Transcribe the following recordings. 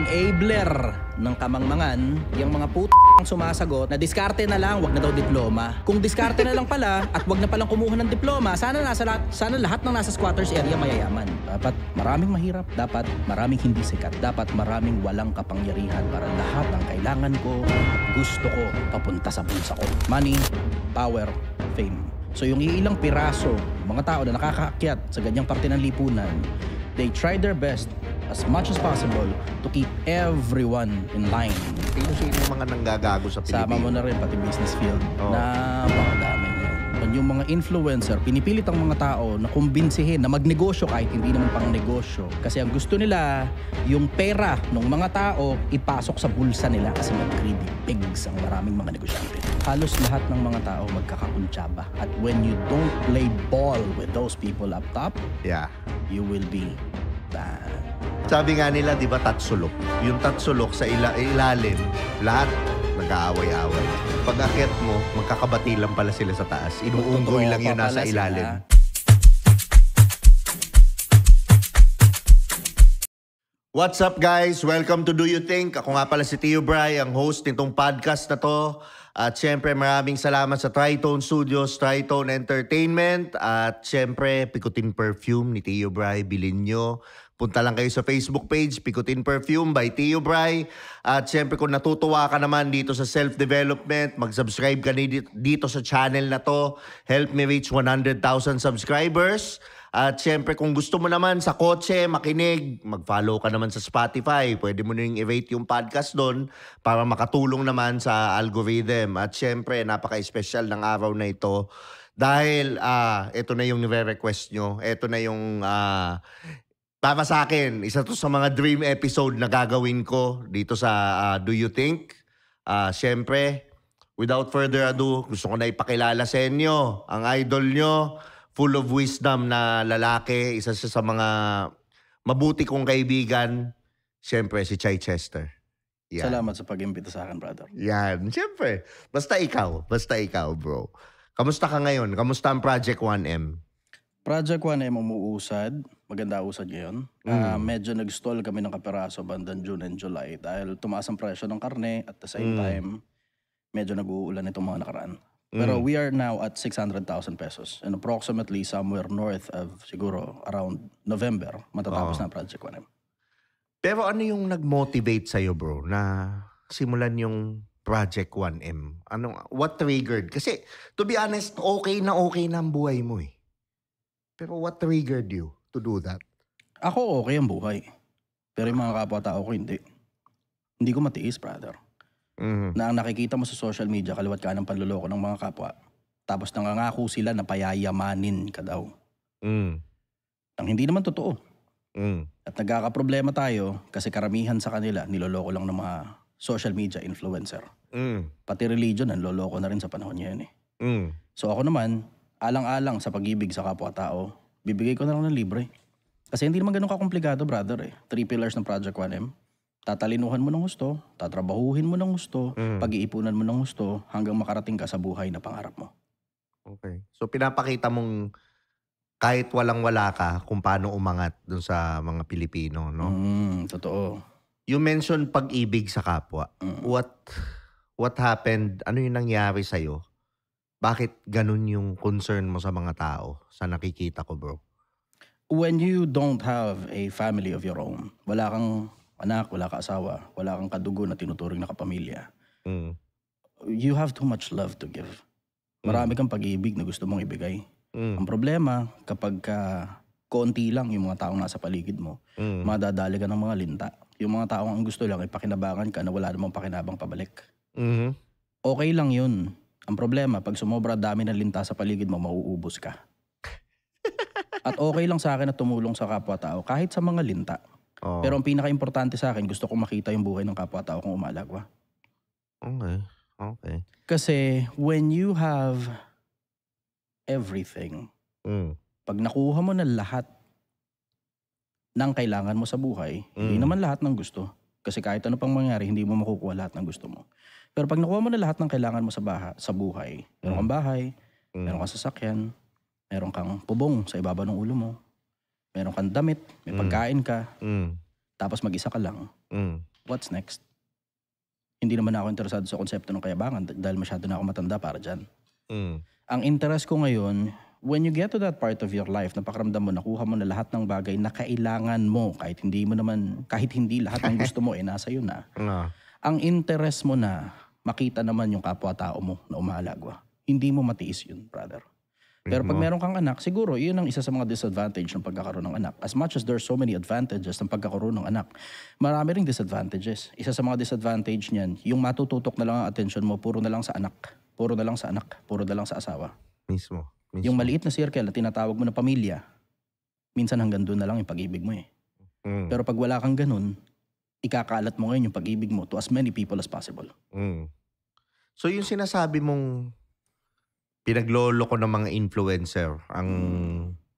enabler ng kamangmangan, yung mga ang sumasagot na diskarte na lang, wag na daw diploma. Kung diskarte na lang pala at wag na palang kumuha ng diploma, sana lahat ng nasa squatters area mayayaman. Dapat maraming mahirap, dapat maraming hindi sikat, dapat maraming walang kapangyarihan para lahat ng kailangan ko at gusto ko papunta sa bulsa ko. Money, power, fame. So yung ilang piraso, mga tao na nakakaakyat sa ganyang parte ng lipunan, they try their best as much as possible to keep everyone in line. Sino yung mga nanggagago sa Pilipinas? Sama mo na rin pati business field. Napakadami niyan. Yung mga influencer, pinipilit ang mga tao na kumbinsihin na magnegosyo kahit hindi naman pang negosyo. Kasi ang gusto nila, yung pera ng mga tao, ipasok sa bulsa nila kasi mag-greedy pigs ang maraming mga negosyante. Halos lahat ng mga tao magkakakuntsaba. At when you don't play ball with those people up top, you will be bad. Sabi nga nila, di ba, tatsulok? Yung tatsulok sa ilalim, lahat nag-aaway-aaway. Pag akyat mo, magkakabati lang pala sila sa taas. Inuunggoy lang yun nasa ilalim. What's up, guys? Welcome to Do You Think? Ako nga pala si Tio Bry, ang host nitong podcast na to. At syempre, maraming salamat sa Tritone Studios, Tritone Entertainment. At syempre, Pikutin Perfume ni Tio Bry, bilhin nyo. Punta lang kayo sa Facebook page, Pikutin Perfume by Tio Bry. At syempre kung natutuwa ka naman dito sa self-development, mag-subscribe ka dito sa channel na to. Help me reach 100,000 subscribers. At syempre kung gusto mo naman sa kotse, makinig, mag-follow ka naman sa Spotify. Pwede mo nang i-rate yung podcast doon para makatulong naman sa algorithm. At syempre napaka-special ng araw na ito. Dahil ito na yung nire-request nyo. Ito na yung... para sa akin, isa to sa mga dream episode na gagawin ko dito sa Do You Think? Siyempre, without further ado, gusto ko na ipakilala sa inyo ang idol nyo, full of wisdom na lalaki, isa siya sa mga mabuti kong kaibigan, siyempre si Chai Chester. Yan. Salamat sa pag-imbita sa akin, brother. Yan, siyempre. Basta ikaw, bro. Kamusta ka ngayon? Kamusta ang Project 1M? Project 1M umuusad. Maganda usad ngayon. Medyo nag-stall kami ng kaperaso bandang June and July dahil tumaas ang presyo ng karne at the same time, medyo nag-uulan itong mga nakaraan. Pero we are now at 600,000 pesos and approximately somewhere north of siguro around November matatapos na Project 1M. Pero ano yung nag-motivate sa'yo, bro, na simulan yung Project 1M? What triggered? Kasi to be honest, okay na ang buhay mo eh. Pero what triggered you to do that? Ako okay ang buhay. Pero yung mga kapwa-tao ko hindi. Hindi ko matiis, brother. Na ang nakikita mo sa social media, kaliwat ka ng panluloko ng mga kapwa. Tapos nangangako sila na payayamanin ka daw. Ang hindi naman totoo. At nagkakaproblema tayo kasi karamihan sa kanila niloloko lang ng mga social media influencer. Pati religion, niloloko na rin sa panahon niya yun eh. So ako naman, alang-alang sa pag-ibig sa kapwa-tao, bibigay ko na lang ng libre. Kasi hindi naman ganun kakomplikado, brother eh. 3 pillars ng Project 1M. Tatalinuhan mo ng gusto, tatrabahuhin mo ng gusto, pag-iipunan mo ng gusto, hanggang makarating ka sa buhay na pangarap mo. Okay. So pinapakita mong kahit walang-wala ka kung paano umangat dun sa mga Pilipino, no? Totoo. You mentioned pag-ibig sa kapwa. What happened? Ano yung nangyari sa'yo? Bakit ganun yung concern mo sa mga tao sa nakikita ko, bro? When you don't have a family of your own, wala kang anak, wala kang asawa, wala kang kadugo na tinuturing na kapamilya, you have too much love to give. Marami kang pag-ibig na gusto mong ibigay. Ang problema, kapag konti lang yung mga taong nasa paligid mo, madadali ka ng mga linta. Yung mga taong ang gusto lang, ipakinabangan ka na wala namang pakinabang pabalik. Okay lang yun. Ang problema, pag sumobra dami ng linta sa paligid mo, mauubos ka. At okay lang sa akin na tumulong sa kapwa-tao kahit sa mga linta. Pero ang pinaka-importante sa akin, gusto kong makita yung buhay ng kapwa-tao kung umalagwa. Okay. Kasi when you have everything, pag nakuha mo na lahat ng kailangan mo sa buhay, hindi naman lahat ng gusto. Kasi kahit ano pang mangyari, hindi mo makukuha lahat ng gusto mo. Pero pag nakuha mo na lahat ng kailangan mo sa buhay, meron kang bahay, meron kang sasakyan, meron kang pubong sa ibaba ng ulo mo, meron kang damit, may pagkain ka, tapos mag-isa ka lang, What's next? Hindi naman ako interesado sa konsepto ng kayabangan dahil masyado na ako matanda para dyan. Ang interest ko ngayon, when you get to that part of your life, napakaramdam mo, nakuha mo na lahat ng bagay na kailangan mo, kahit hindi lahat ng gusto mo, nasa iyo na. Ang interest mo na makita naman yung kapwa-tao mo na umahalagwa. Hindi mo matiis yun, brother. Pero pag meron kang anak, siguro, yun ang isa sa mga disadvantage ng pagkakaroon ng anak. As much as there's so many advantages ng pagkakaroon ng anak, marami ring disadvantages. Isa sa mga disadvantage niyan, yung matututok na lang ang attention mo, puro na lang sa anak. Puro na lang sa anak. Puro na lang sa asawa. Mismo. Yung maliit na circle na tinatawag mo na pamilya, minsan hanggang doon na lang yung pag-ibig mo eh. Pero pag wala kang ganun, ikakalat mo ngayon yung pag-ibig mo to as many people as possible. So yung sinasabi mong pinaglolo ko ng mga influencer ang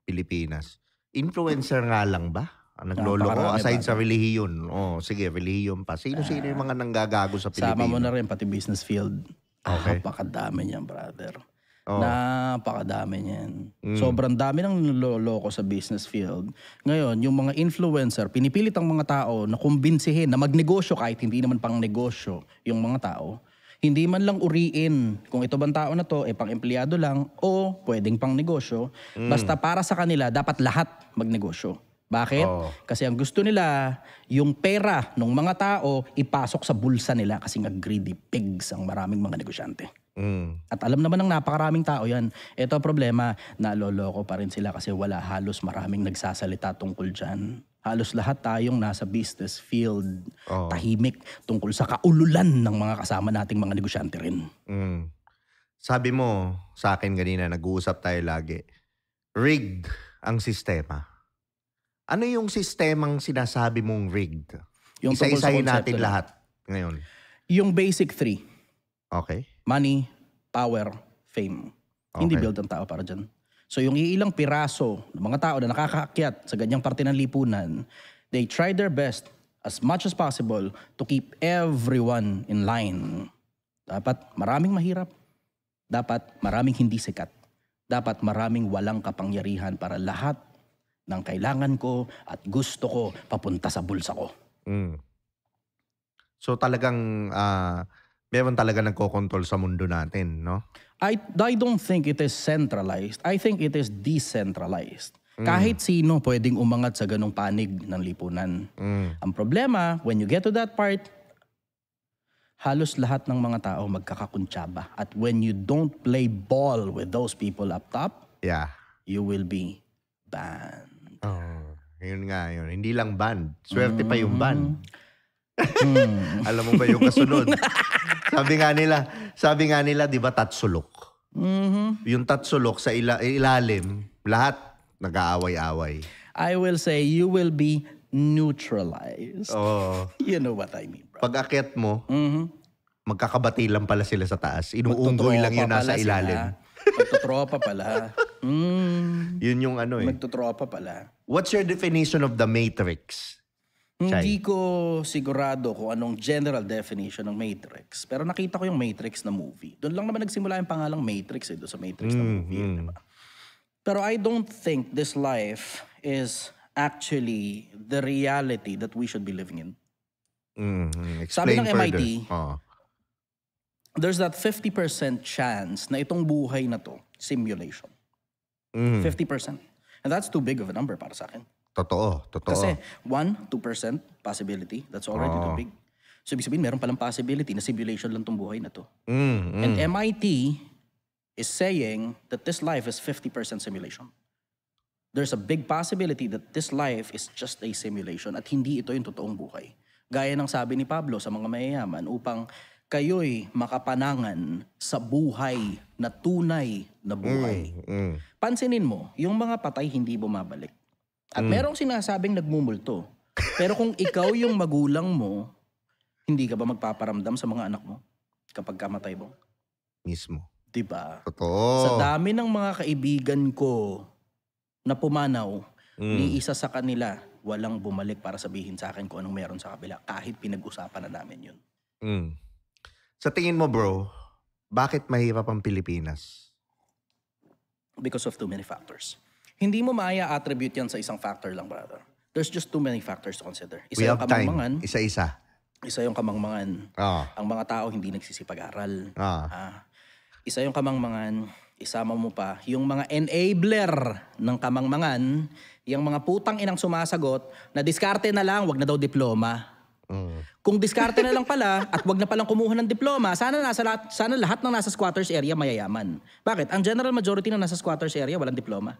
Pilipinas. Influencer nga lang ba? Ang naglolo ko aside sa relihiyon. Sige, relihiyon pa. Sino-sino yung mga nanggagago sa Pilipinas? Sama mo na rin pati business field. Okay. Napakadami niyan, brother. Napakadami niyan. Sobrang dami ng niloloko sa business field. Ngayon, yung mga influencer, pinipilit ang mga tao na kumbinsihin na magnegosyo kahit hindi naman pang negosyo yung mga tao. Hindi man lang uriin kung ito bang tao na to pang empleyado lang o pwedeng pang negosyo. Basta para sa kanila, dapat lahat magnegosyo. Bakit? Kasi ang gusto nila, yung pera ng mga tao ipasok sa bulsa nila kasi nga greedy pigs ang maraming mga negosyante. At alam naman ng napakaraming tao yan. Ito ang problema, naloloko pa rin sila kasi wala halos maraming nagsasalita tungkol dyan. Halos lahat tayong nasa business field, tahimik tungkol sa kaululan ng mga kasama nating mga negosyante rin. Sabi mo sa akin kanina, nag-uusap tayo lagi, rigged ang sistema. Ano yung sistemang sinasabi mong rigged? Yung Isa-isahin natin lahat ngayon. Yung basic three. Okay. Money, power, fame. Hindi build ang tao para dyan. So yung iilang piraso ng mga tao na nakakaakyat sa ganyang parte ng lipunan, they try their best as much as possible to keep everyone in line. Dapat maraming mahirap. Dapat maraming hindi sikat. Dapat maraming walang kapangyarihan para lahat ng kailangan ko at gusto ko papunta sa bulsa ko. So talagang meron talaga nagkokontrol sa mundo natin, no? I don't think it is centralized. I think it is decentralized. Kahit sino pwedeng umangat sa ganong panig ng lipunan. Ang problema, when you get to that part, halos lahat ng mga tao magkakakuntsaba. At when you don't play ball with those people up top, you will be banned. Yun nga yun. Hindi lang banned. Swerte pa yung ban. Alam mo ba yung kasunod? Sabi nga nila, di ba, tatsulok? Yung tatsulok sa ilalim, lahat nag-aaway-away. I will say, you will be neutralized. You know what I mean, bro. Pag akyat mo, magkakabati lang pala sila sa taas. Inuunggoy lang yun nasa ilalim. Magtutropa pala. Yun yung ano eh. Magtutropa pala. What's your definition of the Matrix? Hindi ko sigurado kung anong general definition ng Matrix. Pero nakita ko yung Matrix na movie. Doon lang naman nagsimula yung pangalang Matrix doon sa Matrix na movie. Diba? Pero I don't think this life is actually the reality that we should be living in. Sabi ng MIT, there's that 50% chance na itong buhay na to, simulation. 50%. And that's too big of a number para sa akin. Totoo. Kasi 1-2% possibility, that's already too big. So ibig sabihin, meron palang possibility na simulation lang tong buhay na to. And MIT is saying that this life is 50% simulation. There's a big possibility that this life is just a simulation at hindi ito yung totoong buhay. Gaya ng sabi ni Pablo sa mga mayayaman, upang kayo'y makapanangan sa buhay na tunay na buhay. Pansinin mo, yung mga patay hindi bumabalik. At merong sinasabing nagmumulto. Pero kung ikaw yung magulang mo, hindi ka ba magpaparamdam sa mga anak mo kapag kamatay mo? Mismo. Diba? Totoo. Sa dami ng mga kaibigan ko na pumanaw, ni isa sa kanila, walang bumalik para sabihin sa akin kung anong meron sa kabila kahit pinag-usapan na namin yun. Sa tingin mo, bro, bakit mahirap ang Pilipinas? Because of too many factors. Hindi mo maaya-attribute yan sa isang factor lang, brother. There's just too many factors to consider. We have time. Isa-isa. Isa yung kamangmangan. Ang mga tao hindi nagsisipag-aral. Isa yung kamangmangan, isama mo pa yung mga enabler ng kamangmangan, yung mga putang inang sumasagot na diskarte na lang, wag na daw diploma. Kung diskarte na lang pala at wag na palang kumuha ng diploma, sana lahat ng nasa squatters area mayayaman. Bakit? Ang general majority na nasa squatters area walang diploma.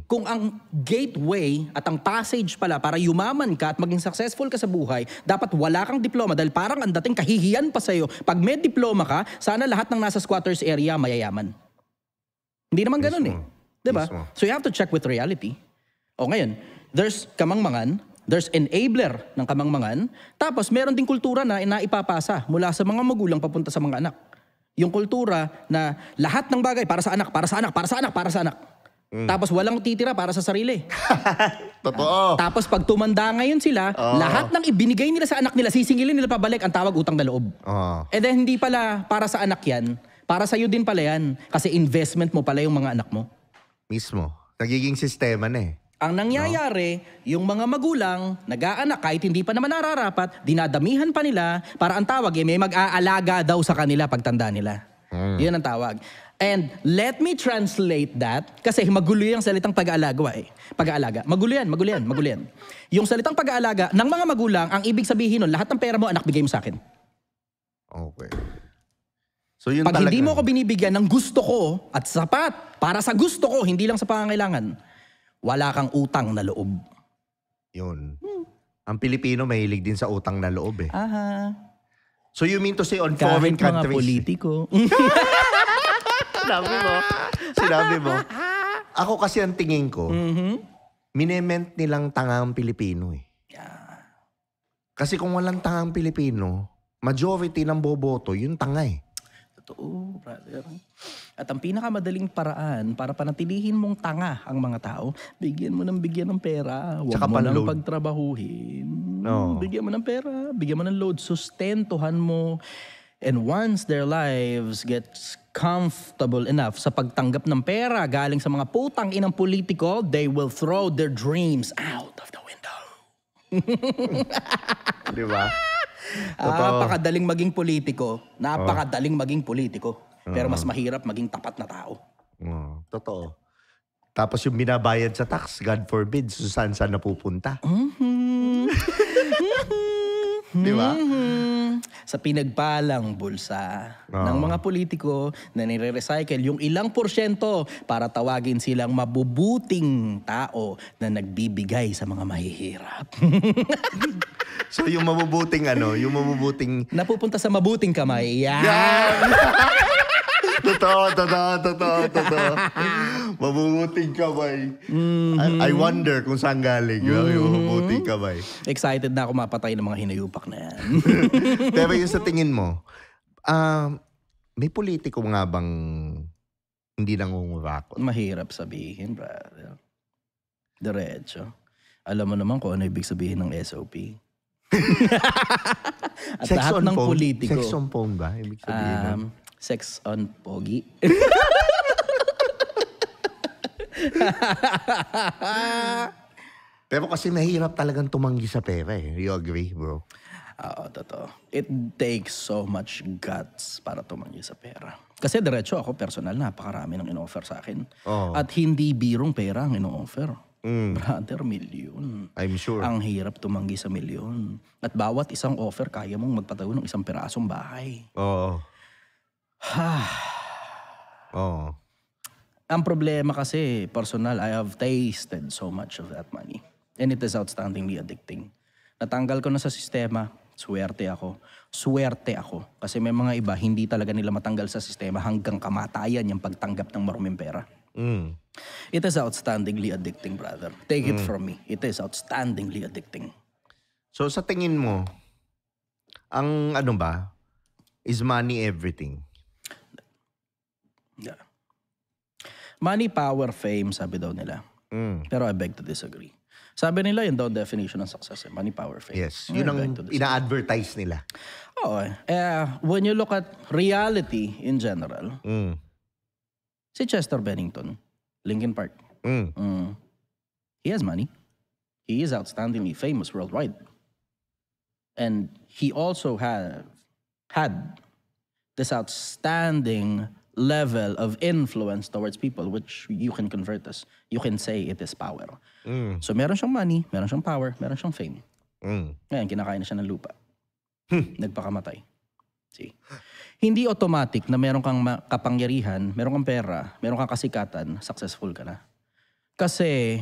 Kung ang gateway at ang passage pala para yumaman ka at maging successful ka sa buhay, dapat wala kang diploma dahil parang ang dating kahihiyan pa sa'yo. Pag may diploma ka, sana lahat ng nasa squatters area mayayaman. Hindi naman ganun eh. Diba? So you have to check with reality. O ngayon, there's kamangmangan, there's enabler ng kamangmangan, tapos meron ding kultura na ipapasa mula sa mga magulang papunta sa mga anak. Yung kultura na lahat ng bagay para sa anak, para sa anak, para sa anak, para sa anak. Tapos walang titira para sa sarili. Totoo. Tapos pag tumanda ngayon sila, lahat ng ibinigay nila sa anak nila, sisingilin nila pabalik, ang tawag utang na loob. And then hindi pala para sa anak yan, para sa'yo din pala yan. Kasi investment mo pala yung mga anak mo. Mismo. Nagiging sistema na eh. Ang nangyayari, yung mga magulang, nag-aanak kahit hindi pa naman nararapat, dinadamihan pa nila para ang tawag may mag-aalaga daw sa kanila pagtanda nila. Yun ang tawag. And let me translate that kasi magulo yung salitang pag-aalaga eh. Pag-aalaga. Magulo yan. Yung salitang pag-aalaga ng mga magulang, ang ibig sabihin nun, lahat ng pera mo, anak, bigay mo sa akin. Okay. So yun pag hindi mo ako binibigyan ng gusto ko at sapat para sa gusto ko, hindi lang sa pangangailangan, wala kang utang na loob. Yun. Ang Pilipino mahilig din sa utang na loob eh. Aha. So you mean to say on kahit foreign mga countries? politiko. Sinabi mo. Ako kasi ang tingin ko, minement nilang tanga ang Pilipino eh. Kasi kung walang tanga ang Pilipino, majority ng boboto, yun tanga eh. Totoo, brother. At ang pinakamadaling paraan para panatilihin mong tanga ang mga tao, bigyan mo ng pera. Huwag mo nang pagtrabahuhin. Bigyan mo ng pera, bigyan mo ng load, sustentuhan mo. And once their lives gets comfortable enough sa pagtanggap ng pera galing sa mga putang inang politiko, they will throw their dreams out of the window. Di ba? Napakadaling maging politiko. Pero mas mahirap maging tapat na tao. Totoo. Tapos yung binabayad sa tax, God forbid, saan napupunta. Di ba? Sa pinagpalang bulsa ng mga politiko na nire-recycle yung ilang porsyento para tawagin silang mabubuting tao na nagbibigay sa mga mahihirap. So yung mabubuting napupunta sa mabuting kamay. Totoo. Mabubuting kamay. I wonder kung saan galing yung mabubuting kamay. Excited na ako mapatay ng mga hinayupak na yan. Pero yung sa tingin mo, may politiko nga bang hindi nangungurakot? Mahirap sabihin, brother. Diretso. Alam mo naman kung ano ibig sabihin ng SOP. At sex lahat on ng phone? politiko. Sex on phone ba? Ibig sabihin sex on pogi. Pero kasi mahirap talagang tumanggi sa pera eh. You agree, bro? Oo, totoo. It takes so much guts para tumanggi sa pera. Kasi diretso ako, personal, napakarami ng in-offer sa akin. At hindi birong pera ang in-offer. Brother, milyon. I'm sure. Ang hirap tumanggi sa milyon. At bawat isang offer, kaya mong magpatayo ng isang pirasong bahay. Ang problema kasi, personal, I have tasted so much of that money. And it is outstandingly addicting. Natanggal ko na sa sistema, swerte ako. Kasi may mga iba, hindi talaga nila matanggal sa sistema hanggang kamatayan yung pagtanggap ng maruming pera. It is outstandingly addicting, brother. Take it from me. It is outstandingly addicting. So sa tingin mo, ang is money everything? Yeah. Money, power, fame, sabi daw nila. Pero I beg to disagree. Sabi nila yun daw definition ng success. Money, power, fame. Yes. Yun ang ina-advertise nila. Oo. When you look at reality in general, si Chester Bennington, Linkin Park, he has money. He is outstandingly famous worldwide. And he also had this outstanding level of influence towards people, which you can convert as, you can say it is power. So meron siyang money, meron siyang power, meron siyang fame. Ngayon, kinakain na siya ng lupa. Nagpakamatay. See? Hindi automatic na meron kang kapangyarihan, meron kang pera, meron kang kasikatan, successful ka na. Kasi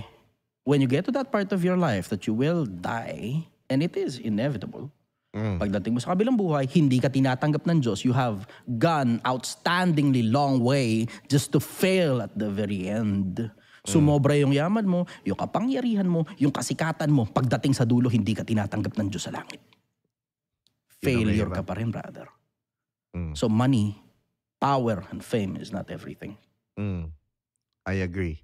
when you get to that part of your life that you will die, and it is inevitable, pagdating mo sa kabilang buhay, hindi ka tinatanggap ng Diyos. You have gone outstandingly long way just to fail at the very end. Sumobra yung yaman mo, yung kapangyarihan mo, yung kasikatan mo. Pagdating sa dulo, hindi ka tinatanggap ng Diyos sa langit. Failure ka pa rin, brother. So money, power, and fame is not everything. I agree.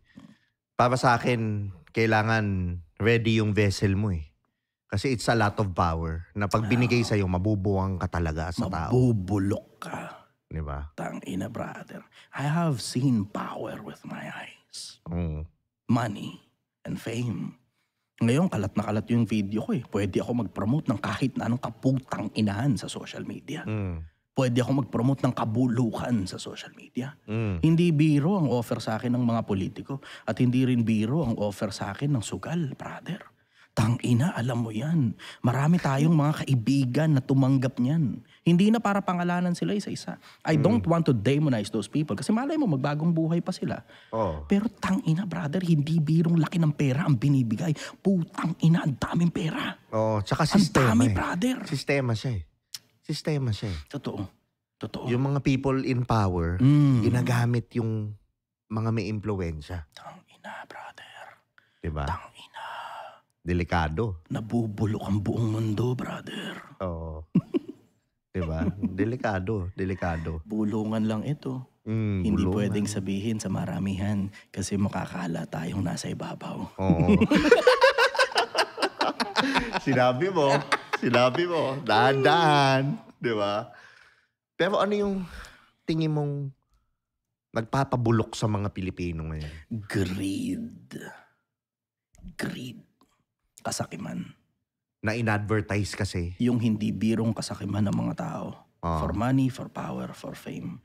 Para sa akin, kailangan ready yung vessel mo eh. Kasi it's a lot of power na pag binigay sa'yo, mabubuwang ka talaga sa tao. Mabubulok ka. Diba? Tangina, brother. I have seen power with my eyes. Money and fame. Ngayon, kalat na kalat yung video ko eh. Pwede ako mag-promote ng kahit na anong kaputang inahan sa social media. Pwede ako mag-promote ng kabulukan sa social media. Hindi biro ang offer sa akin ng mga politiko at hindi rin biro ang offer sa akin ng sugal, brother. Tangina, alam mo yan. Marami tayong mga kaibigan na tumanggap niyan. Hindi na para pangalanan sila isa-isa. I don't want to demonize those people kasi malay mo, magbagong buhay pa sila. Pero tangina, brother, hindi birong laki ng pera ang binibigay. Putang ina, ang daming pera. Tsaka Ang sistema dami, brother. Sistema siya eh. Sistema siya eh. Totoo. Yung mga people in power, ginagamit yung mga may impluensya. Tangina, brother. Diba? Tangina. Delikado. Nabubulok ang buong mundo, brother. Oo. Diba? Delikado. Bulungan lang ito. Hindi pwedeng sabihin sa maramihan kasi makakala tayong nasa ibabaw. Oo. Sinabi mo. Dahan-dahan. Diba? Pero ano yung tingin mong nagpapabulok sa mga Pilipino ngayon? Greed. Kasakiman. Na in-advertise kasi. Yung hindi birong kasakiman ng mga tao. For money, for power, for fame.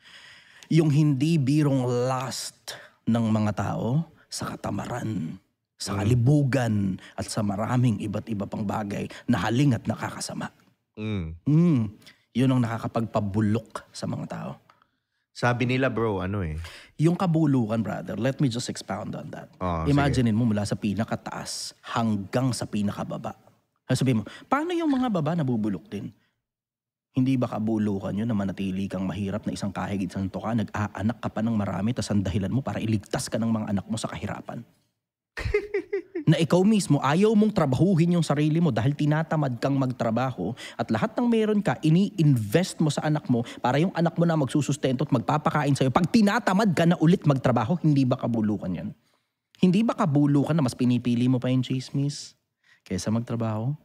Yung hindi birong lust ng mga tao sa katamaran, sa kalibugan, at sa maraming iba't iba pang bagay na haling at nakakasama. Yun ang nakakapagpabulok sa mga tao. Sabi nila bro, Yung kabulukan, brother, let me just expound on that. Imaginein mo mula sa pinakataas hanggang sa pinakababa. Sabihin mo, paano yung mga baba nabubulok din? Hindi ba kabulukan yun na manatili kang mahirap na isang kahig, isang tuka, nag-aanak ka pa ng marami, tas ang dahilan mo para iligtas ka ng mga anak mo sa kahirapan? Na ikaw mismo, ayaw mong trabahuhin yung sarili mo dahil tinatamad kang magtrabaho at lahat ng meron ka, ini-invest mo sa anak mo para yung anak mo na magsusustento at magpapakain sa'yo. Pag tinatamad ka na ulit magtrabaho, hindi ba kabulukan yan? Hindi ba kabulukan na mas pinipili mo pa yung chismis kaysa magtrabaho?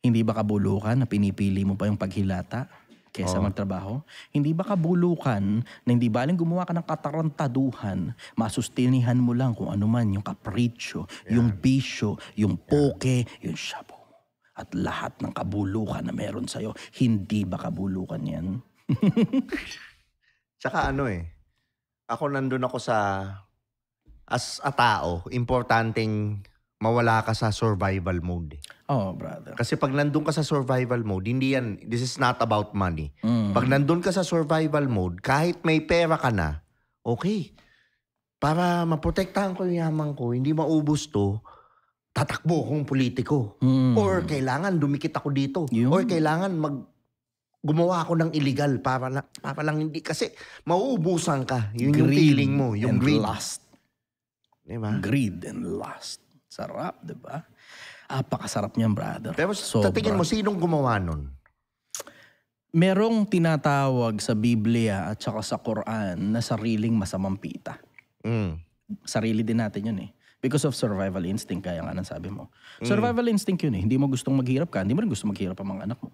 Hindi ba kabulukan na pinipili mo pa yung paghilata kaysa magtrabaho? Hindi ba kabulukan na hindi baling gumawa ka ng katarantaduhan, masustinihan mo lang kung ano man yung kapritsyo, yung bisyo, yung poke, yung shabu. At lahat ng kabulukan na meron sa'yo, hindi ba kabulukan yan? Tsaka ako nandun ako as a tao, importanteng mawala ka sa survival mode. Brother. Kasi pag nandun ka sa survival mode, this is not about money. Pag nandun ka sa survival mode, kahit may pera ka na, okay. Para maprotektahan ko yung yaman ko, hindi maubos to, tatakbo akong politiko. Or kailangan dumikit ako dito. Or kailangan gumawa ako ng illegal para lang hindi. Kasi mauubusan ka. Yun yung feeling mo. Yung greed. Lust. Diba? Greed and lust. Sarap, diba? Apakasarap niyan, brother. Pero sa tingin mo, sinong gumawa nun? Merong tinatawag sa Biblia at saka sa Quran na sariling masamang pita. Sarili din natin yun eh. Because of survival instinct, kaya nga nang sabi mo. Survival instinct yun eh. Hindi mo gustong maghirap ka, hindi mo rin gusto maghirap ang mga anak mo.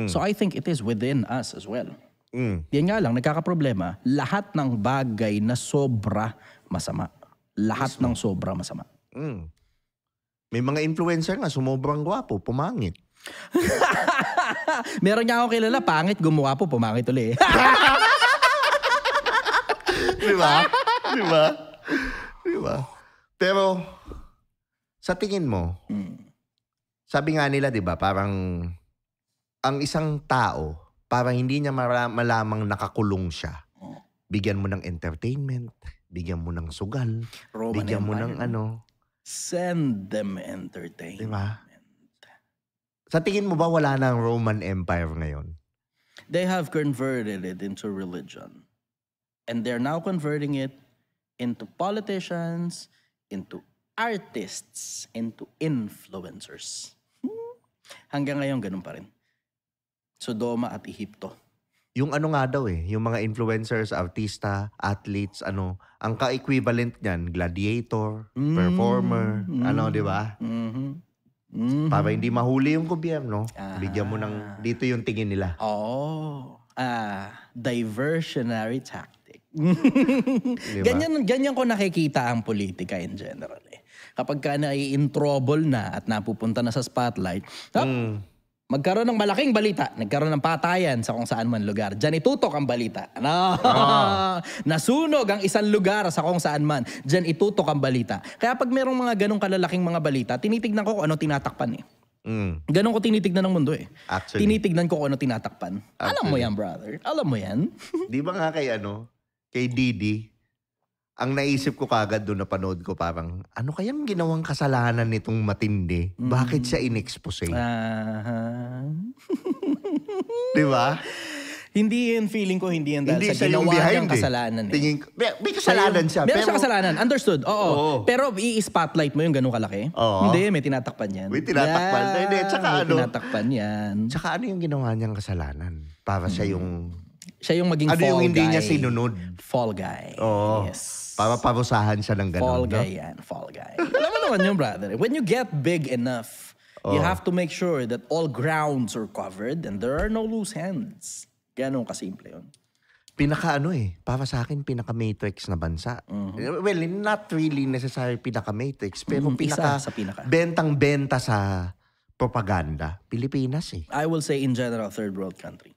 So I think it is within us as well. Yan nga lang, nagkakaproblema, lahat ng bagay na sobra masama. Lahat ng sobra masama. May mga influencer nga, sumobrang gwapo, pumangit. Meron niya ako kilala, pangit, gumawa po, pumangit uli. Di ba? Di ba? Di ba? Pero, sa tingin mo, sabi nga nila, di ba, parang ang isang tao, parang hindi niya malamang nakakulong siya. Bigyan mo ng entertainment, bigyan mo ng sugal, Roman bigyan mo Empire, ng ano. Send them entertainment. Di ba? Sa tingin mo ba wala na ang Roman Empire ngayon? They have converted it into religion. And they're now converting it into politicians, into artists, into influencers. Hanggang ngayon, ganun pa rin. Sodoma at Ehipto. Yung ano nga daw yung mga influencers, artista, athletes, ang ka-equivalent niyan, gladiator, performer, di ba? Para hindi mahuli yung gobyerno, bigyan mo ng, dito yung tingin nila. Diversionary tactic. Diba? Ganyan ko nakikita ang politika in general. Kapag ka na-in trouble na at napupunta na sa spotlight, magkaroon ng malaking balita, nagkaroon ng patayan sa kung saan man lugar. Diyan itutok ang balita. Nasunog ang isang lugar sa kung saan man. Diyan itutok ang balita. Kaya pag merong mga ganong kalalaking mga balita, tinitignan ko kung ano tinatakpan Ganon ko tinitignan ng mundo Actually. Tinitignan ko kung ano tinatakpan. Alam mo yan, brother. Alam mo yan. Di ba nga kay Didi, ang naisip ko kagad doon na panood ko parang, ano kayang ginawang kasalanan nitong matindi? Bakit siya in-expose? Di ba? Hindi yan, feeling ko, hindi yan dahil Hindi sa siya yung ginawa behind niyang kasalanan. Tingin ko, may kasalanan siya. Meron pero, siya kasalanan. Understood. Oo. Oo. Pero i-spotlight mo yung ganun kalaki? Oo. Hindi, may tinatakpan yan. May tinatakpan. Hindi, tsaka may tinatakpan yan. Tsaka ano yung ginawa niyang kasalanan? Para siya yung... Siya yung maging Ano fall yung hindi guy. niya sinunod? Fall guy. Oo. Yes. Para parusahan siya ng ganun. Fall guy yan. Fall guy. Alam mo naman yun, brother. When you get big enough, you have to make sure that all grounds are covered and there are no loose ends. Ganun kasimple yun. Para sa akin, pinaka-matrix na bansa. Well, not really necessarily pinaka-matrix, pero Isa sa pinaka. bentang-benta sa propaganda. Pilipinas I will say in general, third world country.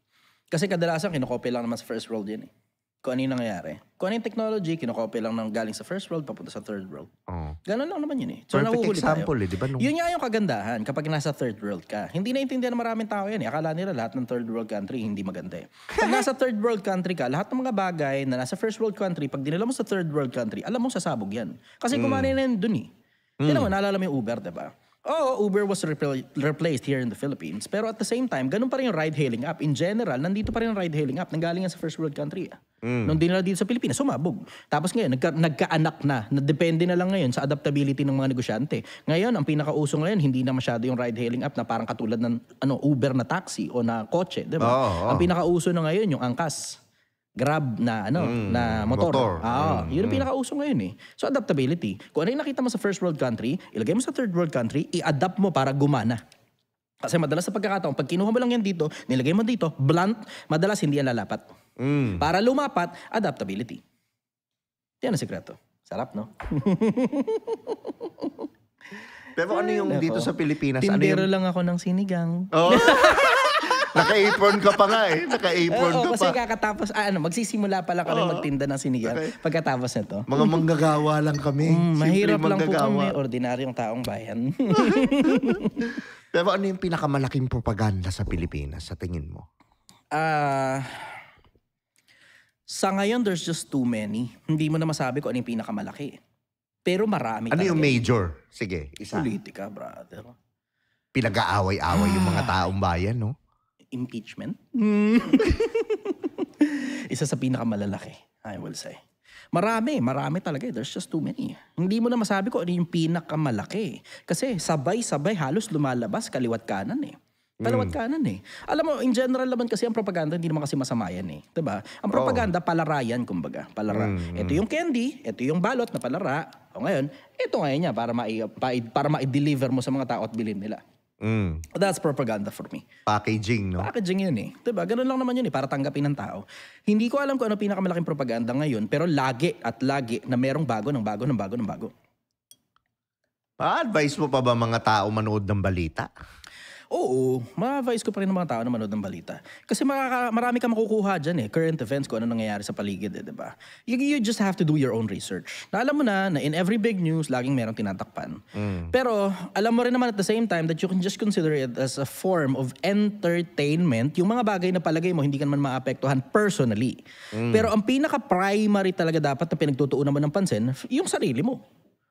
Kasi kadalasan, kinokopy lang naman sa first world yun Kung ano yung nangyayari. Kung ano yung technology, kinokopy lang ng galing sa first world, papunta sa third world. Ganon lang naman yun So, Perfect nahuhuli example tayo. di ba? Yun nga yung kagandahan kapag nasa third world ka. Hindi naintindihan ng maraming tao yan Akala nila lahat ng third world country hindi maganda Pag nasa third world country ka, lahat ng mga bagay na nasa first world country, pag dinala mo sa third world country, alam mo sasabog yan. Kasi kumanin na yun dun Yun naman, naalala mo yung Uber, diba? Oo, Uber was replaced here in the Philippines. Pero at the same time, ganun pa rin yung ride-hailing app. In general, nandito pa rin yung ride-hailing app. Nanggaling yan sa first world country. Nung dinala dito sa Pilipinas, sumabog. Tapos ngayon, nagkaanak na. Depende na lang ngayon sa adaptability ng mga negosyante. Ngayon, ang pinakauso ngayon, hindi na masyado yung ride-hailing app na parang katulad ng Uber na taxi o na kotse. Diba? Ang pinakauso na ngayon, yung angkas. Grab na na motor. Yun ang pinakauso ngayon So adaptability. Kung ano yung nakita mo sa first world country, ilagay mo sa third world country, i-adapt mo para gumana. Kasi madalas sa pagkakataon, pag kinuha mo lang yan dito, nilagay mo dito, blunt, madalas hindi yan lalapat. Para lumapat, adaptability. Yan ang sikreto. Sarap, no? Pero ano yung dito sa Pilipinas? Tindero lang ako ng sinigang. Naka-apron ka pa nga Naka-apron ka kasi pa. kakatapos, magsisimula pala kami magtinda ng sinigang. Pagkatapos nito. Mga manggagawa lang kami. Mahirap Simple lang po manggagawa. kami, ordinaryong taong bayan. Pero ano yung pinakamalaking propaganda sa Pilipinas sa tingin mo? Sa ngayon, there's just too many. Hindi mo na masabi kung ano yung pinakamalaki. Pero marami Ano yung major? Sige, isa. Politika, brother. Pinag-aaway-away yung mga taong bayan, no? Impeachment. Isa sa pinakamalalaki, I will say. Marami talaga. There's just too many. Hindi mo na masabi kung ano yung pinakamalaki. Kasi sabay-sabay halos lumalabas kaliwat kanan Kaliwat kanan Alam mo, in general naman kasi ang propaganda, hindi naman kasi masama yan Diba? Ang propaganda, palarayan, kumbaga. Palara. Ito yung candy, ito yung balot na palara. O ngayon, ito ngayon niya para ma-deliver mo sa mga tao at bilhin nila. That's propaganda for me. Packaging, no? Packaging yun Diba? Ganun lang naman yun para tanggapin ng tao. Hindi ko alam kung ano pinakamalaking propaganda ngayon, pero lagi na merong bago. Pa-advise mo pa ba mga tao manood ng balita? Oo, ma-advise ko pa rin ng mga tao na manood ng balita. Kasi marami ka makukuha dyan current events, kung ano nangyayari sa paligid di ba? You just have to do your own research. Na alam mo na in every big news, laging merong tinatakpan. Pero alam mo rin naman at the same time that you can just consider it as a form of entertainment. Yung mga bagay na palagay mo, hindi ka naman maapektuhan personally. Pero ang pinaka-primary talaga dapat na pinagtutuunan mo ng pansin, yung sarili mo.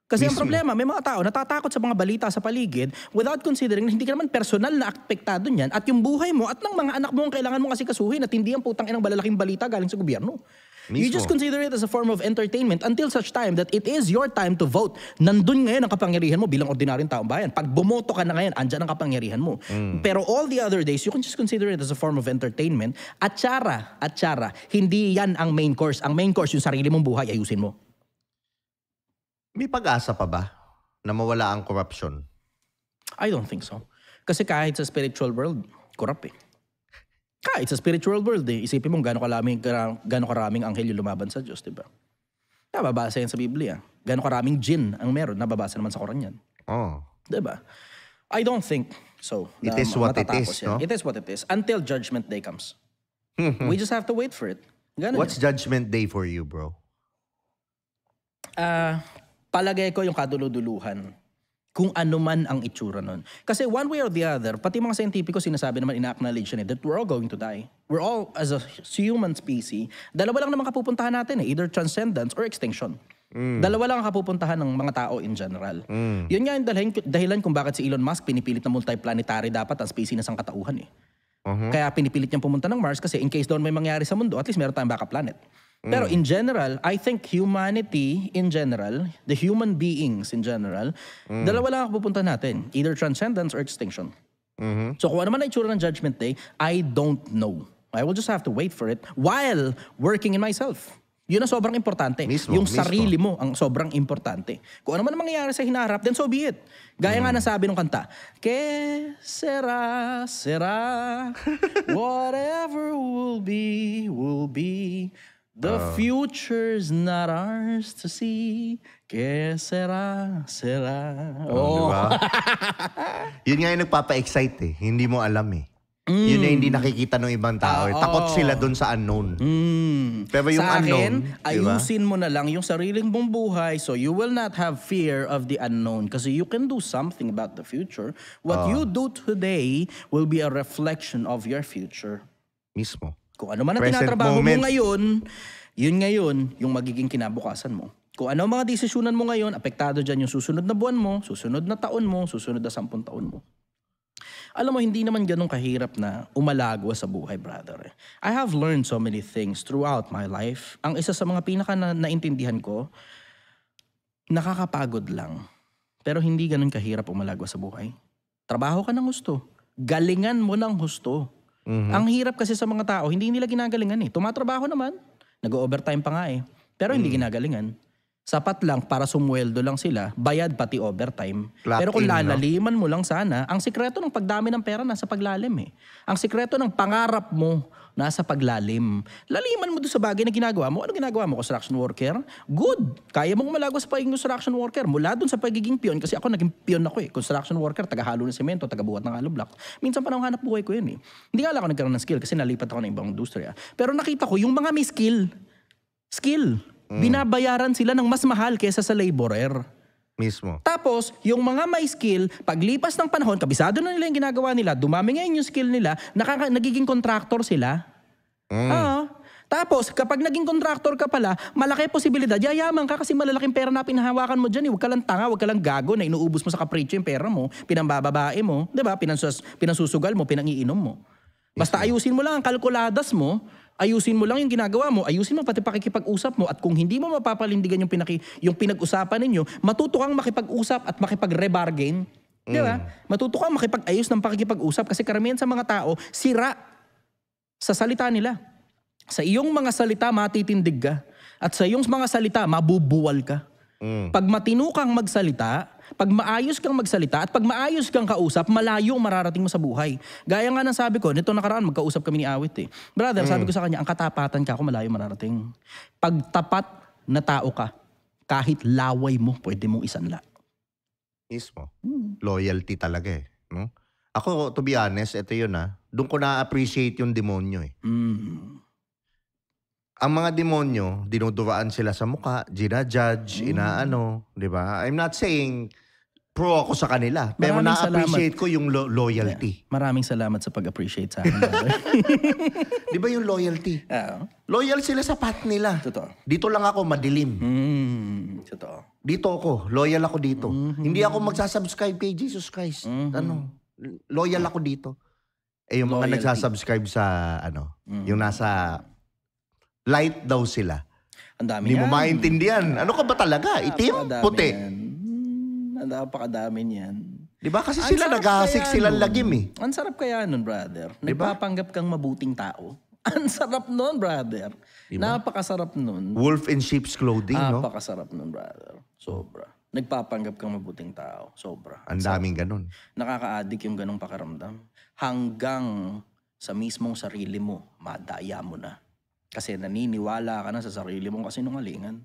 Kasi ang problema, may mga tao natatakot sa mga balita sa paligid without considering na hindi ka naman personal na apektado niyan at yung buhay mo at ng mga anak mo ang kailangan mong asikasuhin at hindi ang putang inang malalaking balita galing sa gobyerno. You just consider it as a form of entertainment until such time that it is your time to vote. Nandun ngayon ang kapangyarihan mo bilang ordinaryong taong bayan. Pag bumoto ka na ngayon, andyan ang kapangyarihan mo. Pero all the other days, you can just consider it as a form of entertainment. At tsara, hindi yan ang main course. Ang main course, yung sarili mong buhay, ayusin mo. May pag-asa pa ba na mawala ang corruption? I don't think so. Kasi kahit sa spiritual world, corrupt Kahit sa spiritual world isipin mo gano'ng karaming anghel yung lumaban sa Diyos, diba? Nababasa yan sa Biblia. Gano'ng karaming jinn ang meron, nababasa naman sa Quran yan. Oh. Diba? I don't think so. It is what it is, no? It is what it is. Until Judgment Day comes. We just have to wait for it. Ganun What's Judgment Day for you, bro? Palagay ko yung kaduluduluhan kung ano man ang itsura nun. Kasi one way or the other, pati mga scientifico sinasabi naman, ina-acknowledge that we're all going to die. We're all, as a human species, dalawa lang naman kapupuntahan natin either transcendence or extinction. Dalawa lang ang kapupuntahan ng mga tao in general. Yun nga yung dahilan kung bakit si Elon Musk pinipilit na multiplanetary dapat ang species na sangkatauhan Kaya pinipilit niyang pumunta ng Mars kasi in case doon may mangyari sa mundo, at least meron tayong backup planet. Pero in general, I think humanity in general, the human beings in general, dalawa lang ang pupunta natin. Either transcendence or extinction. So kung ano man ang itsura ng Judgment Day, I don't know. I will just have to wait for it while working in myself. Yun ang sobrang importante. Yung sarili mo ang sobrang importante. Kung ano man ang mangyayari sa hinaharap, then so be it. Gaya nga nasabi ng kanta, Que sera, whatever will be. The future's not ours to see. Que sera. Diba? Yun nga yung nagpapa-excite Hindi mo alam Yun na hindi nakikita ng ibang tao. Takot sila dun sa unknown. Pero yung sa unknown, akin, ayusin mo na lang yung sariling mong buhay so you will not have fear of the unknown kasi you can do something about the future. What you do today will be a reflection of your future. Mismo. Kung ano man ang Present tinatrabaho moment. mo ngayon, yun ngayon yung magiging kinabukasan mo. Kung ano mga desisyonan mo ngayon, apektado dyan yung susunod na buwan mo, susunod na taon mo, susunod na 10 taon mo. Alam mo, hindi naman ganun kahirap na umalagwa sa buhay, brother. I have learned so many things throughout my life. Ang isa sa mga pinaka naintindihan ko, nakakapagod lang. Pero hindi ganun kahirap umalagwa sa buhay. Trabaho ka ng gusto. Galingan mo ng gusto. Ang hirap kasi sa mga tao, hindi nila ginagalingan Tumatrabaho naman. Nag-overtime pa nga Pero hindi ginagalingan. Sapat lang para sumweldo lang sila, bayad pati overtime. Pero kung lalaliman mo lang sana, ang sikreto ng pagdami ng pera nasa paglalim Ang sikreto ng pangarap mo nasa paglalim. Laliman mo doon sa bagay na ginagawa mo. Ano ginagawa mo? Construction worker? Good. Kaya mong malagwa sa pagiging construction worker. Mula doon sa pagiging pion, kasi ako naging pion ako Construction worker, tagahalo ng semento, tagabuhat ng hollow block. Minsan pa nang hanap buhay ko yun Hindi nga lang ako nagkaroon ng skill kasi nalipat ako ng ibang industriya. Pero nakita ko yung mga may skill. Binabayaran sila ng mas mahal kaysa sa laborer. Mismo. Tapos, yung mga may skill, paglipas ng panahon, kabisado na nila yung ginagawa nila, dumami ngayon yung skill nila, nagiging contractor sila. Tapos, kapag naging contractor ka pala, malaki posibilidad, yayaman ka kasi malalaking pera na pinahawakan mo dyan. Huwag ka lang tanga, huwag ka lang gago na inuubos mo sa kapritsyo yung pera mo, pinambababae mo, diba? Pinasusugal mo, pinangiinom mo. Basta ayusin mo lang ang kalkuladas mo, ayusin mo lang yung ginagawa mo, ayusin mo pati pakikipag-usap mo at kung hindi mo mapapalindigan yung pinag-usapan ninyo, matuto kang makipag-usap at makipag-rebargain. Di ba? Matuto kang makipag-ayos ng pakikipag-usap kasi karamihan sa mga tao, sira sa salita nila. Sa iyong mga salita, matitindig ka. At sa iyong mga salita, mabubuwal ka. Pag matino kang magsalita, pag maayos kang magsalita at pag maayos kang kausap, malayo ang mararating mo sa buhay. Gaya nga ng sabi ko, nito nakaraan magkausap kami ni Awit Brother, sabi ko sa kanya, ang katapatan ka ako malayo mararating. Pag tapat na tao ka, kahit laway mo, pwede mong isanla. Mismo. Loyalty talaga no? Ako, to be honest, ito yun doon ko na-appreciate yung demonyo eh. Ang mga demonyo, dinuduraan sila sa mukha, ginajudge, inaano, di ba? I'm not saying pro ako sa kanila, pero Maraming na-appreciate ko yung loyalty. Maraming salamat sa pag-appreciate sa akin. Di ba yung loyalty? Loyal sila sa path nila. Totoo. Dito lang ako madilim. Totoo. Dito ako, loyal ako dito. Hindi ako magsasubscribe kay Jesus Christ. Loyal ako dito. Eh yung mga Loyalty. nagsasubscribe sa yung nasa light daw sila. Ang dami Hindi mo yan. maintindihan. Ano ka ba talaga? Itim, Napakadami puti. yan. Napakadami niyan. Di ba? Kasi Ang sila sarap naghahasik kaya silang nun. lagim eh. Ang sarap kaya nun, brother. Diba? Nagpapanggap kang mabuting tao. Ang sarap nun, brother. Napakasarap nun. Wolf in sheep's clothing, no? Napakasarap nun, brother. Sobra. Nagpapanggap kang mabuting tao. Sobra. Ang daming ganun. Nakaka-addict yung ganong pakiramdam. Hanggang sa mismong sarili mo, madaya mo na. Kasi naniniwala ka na sa sarili mong kasinungalingan.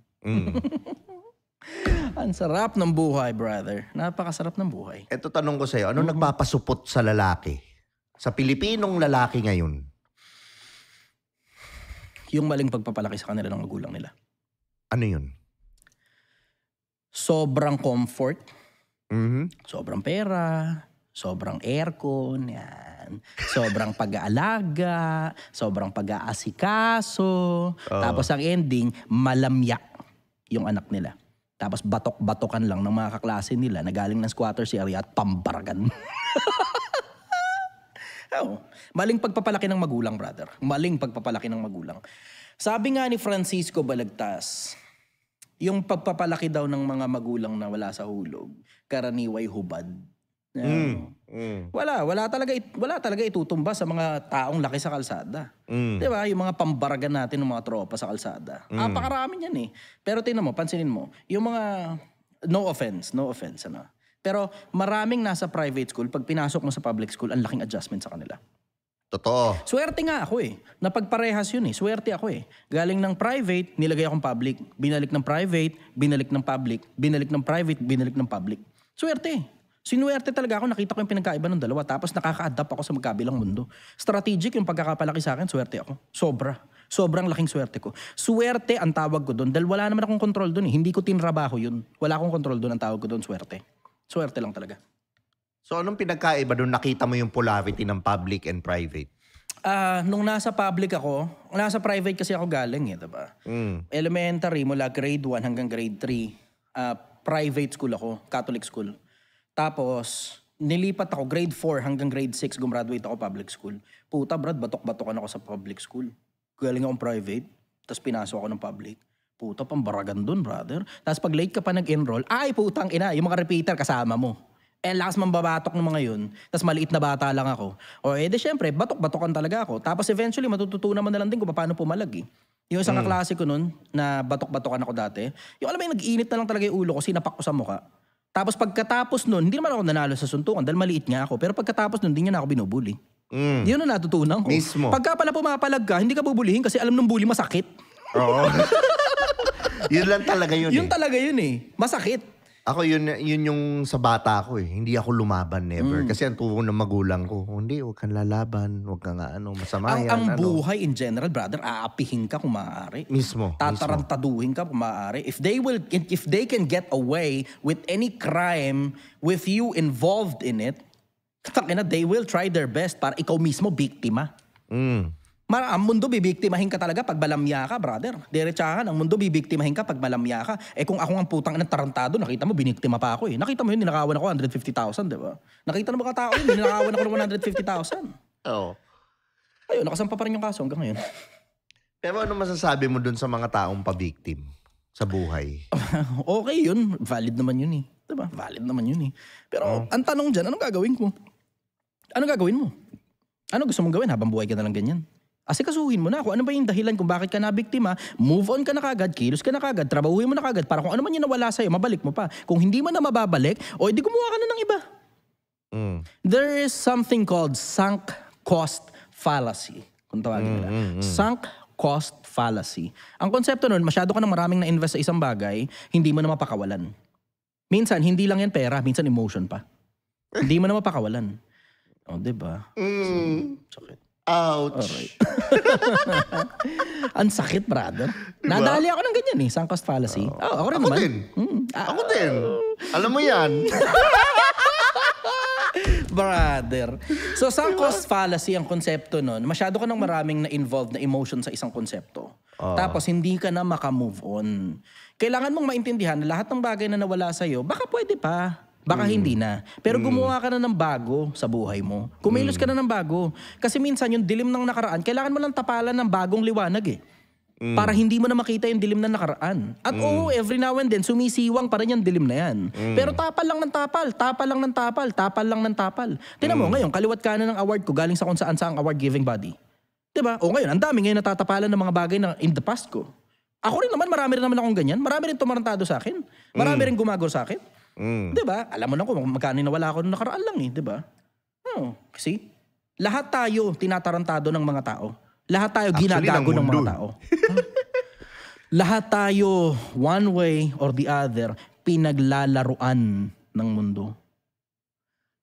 Ang sarap ng buhay, brother. Napakasarap ng buhay. Ito tanong ko sa'yo, ano nagpapasupot sa lalaki? Sa Pilipinong lalaki ngayon? Yung maling pagpapalaki sa kanila ng magulang nila. Ano yun? Sobrang comfort, Mhm. sobrang pera, sobrang aircon, yan. Sobrang pag-aalaga, sobrang pag-aasikaso. Tapos ang ending, malamya yung anak nila. Tapos batok-batokan lang ng mga kaklase nila na galing ng squatters area at pambaragan. Oh, maling pagpapalaki ng magulang, brother. Maling pagpapalaki ng magulang. Sabi nga ni Francisco Balagtas, yung pagpapalaki daw ng mga magulang na wala sa hulog, karaniway hubad. Wala talaga itutumba sa mga taong laki sa kalsada. 'Di ba? Yung mga pambaragan natin ng mga tropa sa kalsada. Napakarami niyan eh. Pero tingnan mo, pansinin mo, yung mga no offense ano. Pero maraming nasa private school, pag pinasok mo sa public school, ang laking adjustment sa kanila. Totoo. Swerte nga ako eh. Napagparehas yun eh. Swerte ako eh. Galing ng private, nilagay akong public. Binalik ng private, binalik ng public. Binalik ng private, binalik ng public. Swerte. Sinuwerte talaga ako. Nakita ko yung pinagkaiba ng dalawa. Tapos nakaka-adapt ako sa magkabilang mundo. Strategic yung pagkakapalaki sa akin. Swerte ako. Sobra. Sobrang laking swerte ko. Swerte ang tawag ko doon. Dahil wala naman akong control doon eh. Hindi ko tinrabaho yun. Wala akong control doon. Ang tawag ko doon, swerte. Swerte lang talaga. So anong pinagkaiba doon? Nakita mo yung polarity ng public and private? Nung nasa public ako, nasa private kasi ako galing eh, diba? Elementary mula grade 1 hanggang grade 3, private school ako, Catholic school. Tapos, nilipat ako grade 4 hanggang grade 6, gumraduate ako public school. Puta brad, batok-batokan ako sa public school. Galing akong private, tapos pinasok ako ng public. Puta, pambaragan dun, brother. Tapos pag late ka pa nag-enroll, ay putang ina, yung mga repeater kasama mo. Lakas mambabatok ng mga yun. Tapos maliit na bata lang ako. O de syempre, batok-batokan talaga ako. Tapos eventually, matututunan mo na lang din kung paano pumalag eh. Yung isang kaklase ko nun, na batok-batokan ako dati, yung alam mo yung nag-iinit na lang talaga yung ulo ko, sinapak ko sa mukha. Tapos pagkatapos nun, hindi naman ako nanalo sa suntukan dahil maliit nga ako. Pero pagkatapos nun, hindi niya na ako binubuli. Yun na natutunan ko. Mismo. Pagka pala pumapalag ka, hindi ka bubulihin kasi alam ng bully masakit. Oo. Yun lang talaga yun Yun talaga yun eh. Masakit. Ako yun yung sa bata ko eh. Hindi ako lumaban never. Kasi ang turo ng magulang ko, hindi, huwag kang lalaban, huwag kang masama yan. Ang buhay in general, brother, aapihin ka kung maaari. Mismo. Tatarantaduhin ka kung maaari. If they can get away with any crime with you involved in it, they will try their best para ikaw mismo biktima. Ang mundo bibiktimahin ka talaga pag malamya ka, brother. Diretsahan, ang mundo bibiktimahin ka pag malamya ka. Kung ako ang putang ng tarantado, nakita mo, biniktima pa ako eh. Nakita mo yun, ninakawan ako 150,000, di ba? Nakita mo mga tao yun, ninakawan ako ng 150,000. Oo. Ayun, nakasampa pa rin yung kaso hanggang ngayon. Pero ano masasabi mo dun sa mga taong pabiktim sa buhay? Okay yun. Valid naman yun eh. Diba? Valid naman yun eh. Pero ang tanong dyan, anong gagawin ko? Anong gagawin mo? Ano gusto mong gawin habang buhay ka na lang ganyan? Asikasuhin mo na kung ano ba yung dahilan kung bakit ka nabiktima, move on ka na kagad, kilos ka na kagad, trabahuhin mo na kagad para kung ano man yung nawala sa'yo, mabalik mo pa. Kung hindi mo na mababalik, o edi gumawa ka na ng iba. There is something called sunk cost fallacy. Kung tawagin nila. Sunk cost fallacy. Ang konsepto nun, masyado ka nang maraming na-invest sa isang bagay, hindi mo na mapakawalan. Minsan, hindi lang yan pera, minsan emotion pa. Hindi mo na mapakawalan. O, diba? Sakit. Ouch. Alright. Ang sakit, brother. Nadali ako ng ganyan sunk cost fallacy. Ako rin naman. Ako din. Alam mo yan. Brother. So, sunk cost fallacy ang konsepto nun. Masyado ka nang maraming na-involved na emotion sa isang konsepto. Tapos, hindi ka na makamove on. Kailangan mong maintindihan na lahat ng bagay na nawala sa'yo, baka pwede pa. Baka hindi na. Pero gumawa ka na ng bago sa buhay mo. Kumilos ka na ng bago. Kasi minsan yung dilim ng nakaraan, kailangan mo lang tapalan ng bagong liwanag para hindi mo na makita yung dilim na nakaraan. At every now and then, sumisiwang pa rin yung dilim na yan. Pero tapal lang ng tapal, tapal lang ng tapal, tapal lang ng tapal. Tingnan mo, ngayon, kaliwat ka na ng award ko galing sa kung saan saang award-giving body. Diba? O ngayon, ang dami ngayon natatapalan ng mga bagay na in the past ko. Ako rin naman, marami rin naman akong ganyan. Marami rin tumarantado sa akin. Marami rin gumagor sa akin. Diba? Alam mo na kung magkano nawala ako nung nakaraan lang diba? See? Lahat tayo tinatarantado ng mga tao. Lahat tayo ginagago ng mga tao. Lahat tayo, one way or the other, pinaglalaruan ng mundo.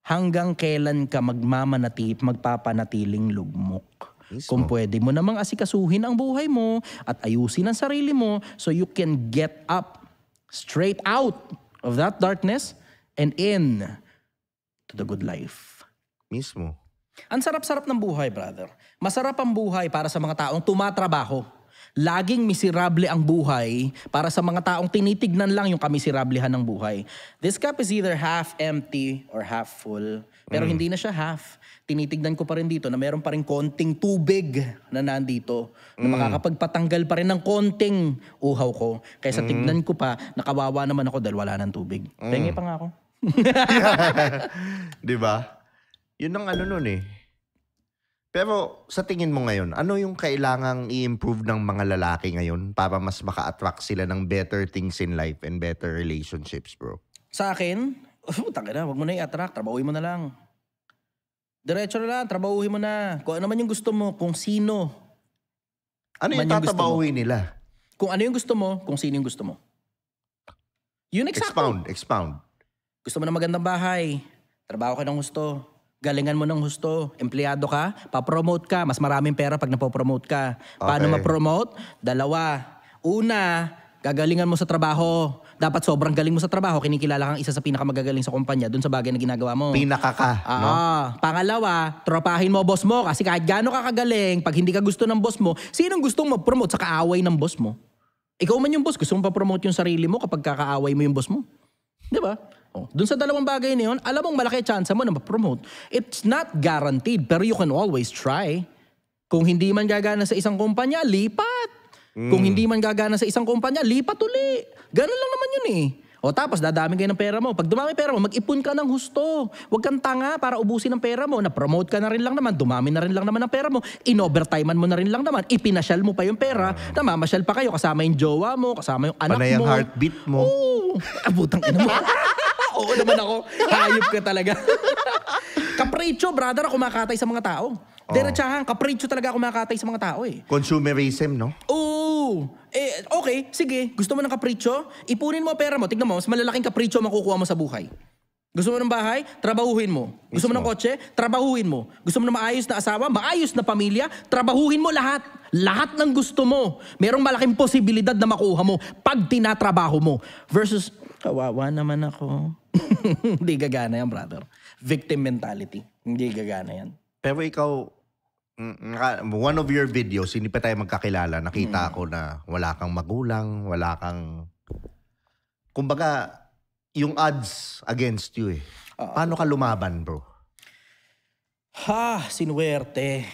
Hanggang kailan ka magpapanatiling lugmok. Kung pwede mo namang asikasuhin ang buhay mo at ayusin ang sarili mo so you can get up straight out of that darkness and in to the good life. Mismo. Ang sarap-sarap ng buhay, brother. Masarap ang buhay para sa mga taong tumatrabaho. Laging miserable ang buhay para sa mga taong tinitignan lang yung kamiserablehan ng buhay. This cup is either half empty or half full. Pero hindi na siya half. Tinitignan ko pa rin dito na meron pa rin konting tubig na nandito. Na makakapagpatanggal pa rin ng konting uhaw ko. Kaysa tignan ko pa, nakawawa naman ako dahil wala ng tubig. Pengi pa nga ako. Diba? Yun ang ano nun Pero sa tingin mo ngayon, ano yung kailangang i-improve ng mga lalaki ngayon para mas maka-attract sila ng better things in life and better relationships, bro? Sa akin, tangina, wag mo na i-attract. Trabahuin mo na lang. Diretso na lang, trabahuin mo na. Kung ano man yung gusto mo, kung sino. Ano yung tatabahuin nila? Kung ano yung gusto mo, kung sino yung gusto mo. Yun eksakto. Expound. Gusto mo ng magandang bahay, trabaho ka ng gusto, galingan mo ng gusto, empleyado ka, papromote ka, mas maraming pera pag napopromote ka. Paano ma-promote? Dalawa. Una, gagalingan mo sa trabaho. Dapat sobrang galing mo sa trabaho, kinikilala kang isa sa pinakamagagaling sa kumpanya dun sa bagay na ginagawa mo. Pinaka ka, no? Pangalawa, tropahin mo boss mo kasi kahit gaano ka kagaling, pag hindi ka gusto ng boss mo, sinong gustong mag-promote sa kaaway ng boss mo? Ikaw man yung boss, gusto mong pa-promote yung sarili mo kapag kakaaway mo yung boss mo. Diba? Dun sa dalawang bagay na yun, alam mong malaki chance mo na ma-promote. It's not guaranteed, pero you can always try. Kung hindi man gagana sa isang kumpanya, lipat. Kung hindi man gagana sa isang kumpanya, lipat uli. Ganun lang naman yun O tapos, dadami kayo ng pera mo. Pag dumami pera mo, mag-ipon ka ng husto. Huwag kang tanga para ubusin ang pera mo. Na-promote ka na rin lang naman. Dumami na rin lang naman ang pera mo. In-overtimean mo na rin lang naman. Ipinasyal mo pa yung pera. Namamasyal pa kayo. Kasama yung jowa mo. Kasama yung anak Panay mo. ang heartbeat mo. Oo. Abutang ina mo. Oo naman ako. Hayop ka talaga. Kapricho, brother, ako kumakatay sa mga tao. Diretsahan, kapricho talaga ako kumakatay sa mga tao Consumerism, no? Oo. Okay, sige. Gusto mo ng kapricho? Ipunin mo pera mo. Tignan mo, mas malalaking kapricho makukuha mo sa buhay. Gusto mo ng bahay? Trabahuhin mo. Gusto mo ng kotse? Trabahuhin mo. Gusto mo ng maayos na asawa? Maayos na pamilya? Trabahuhin mo lahat. Lahat ng gusto mo. Merong malaking posibilidad na makuha mo pag tinatrabaho mo. Versus, kawawa naman ako. Hindi gagana yan, brother. Victim mentality. Hindi gagana yan. Pero ikaw, one of your videos, hindi pa tayo magkakilala, nakita ko na wala kang magulang, wala kang... Kumbaga, yung odds against you Paano ka lumaban, bro? Sinuwerte.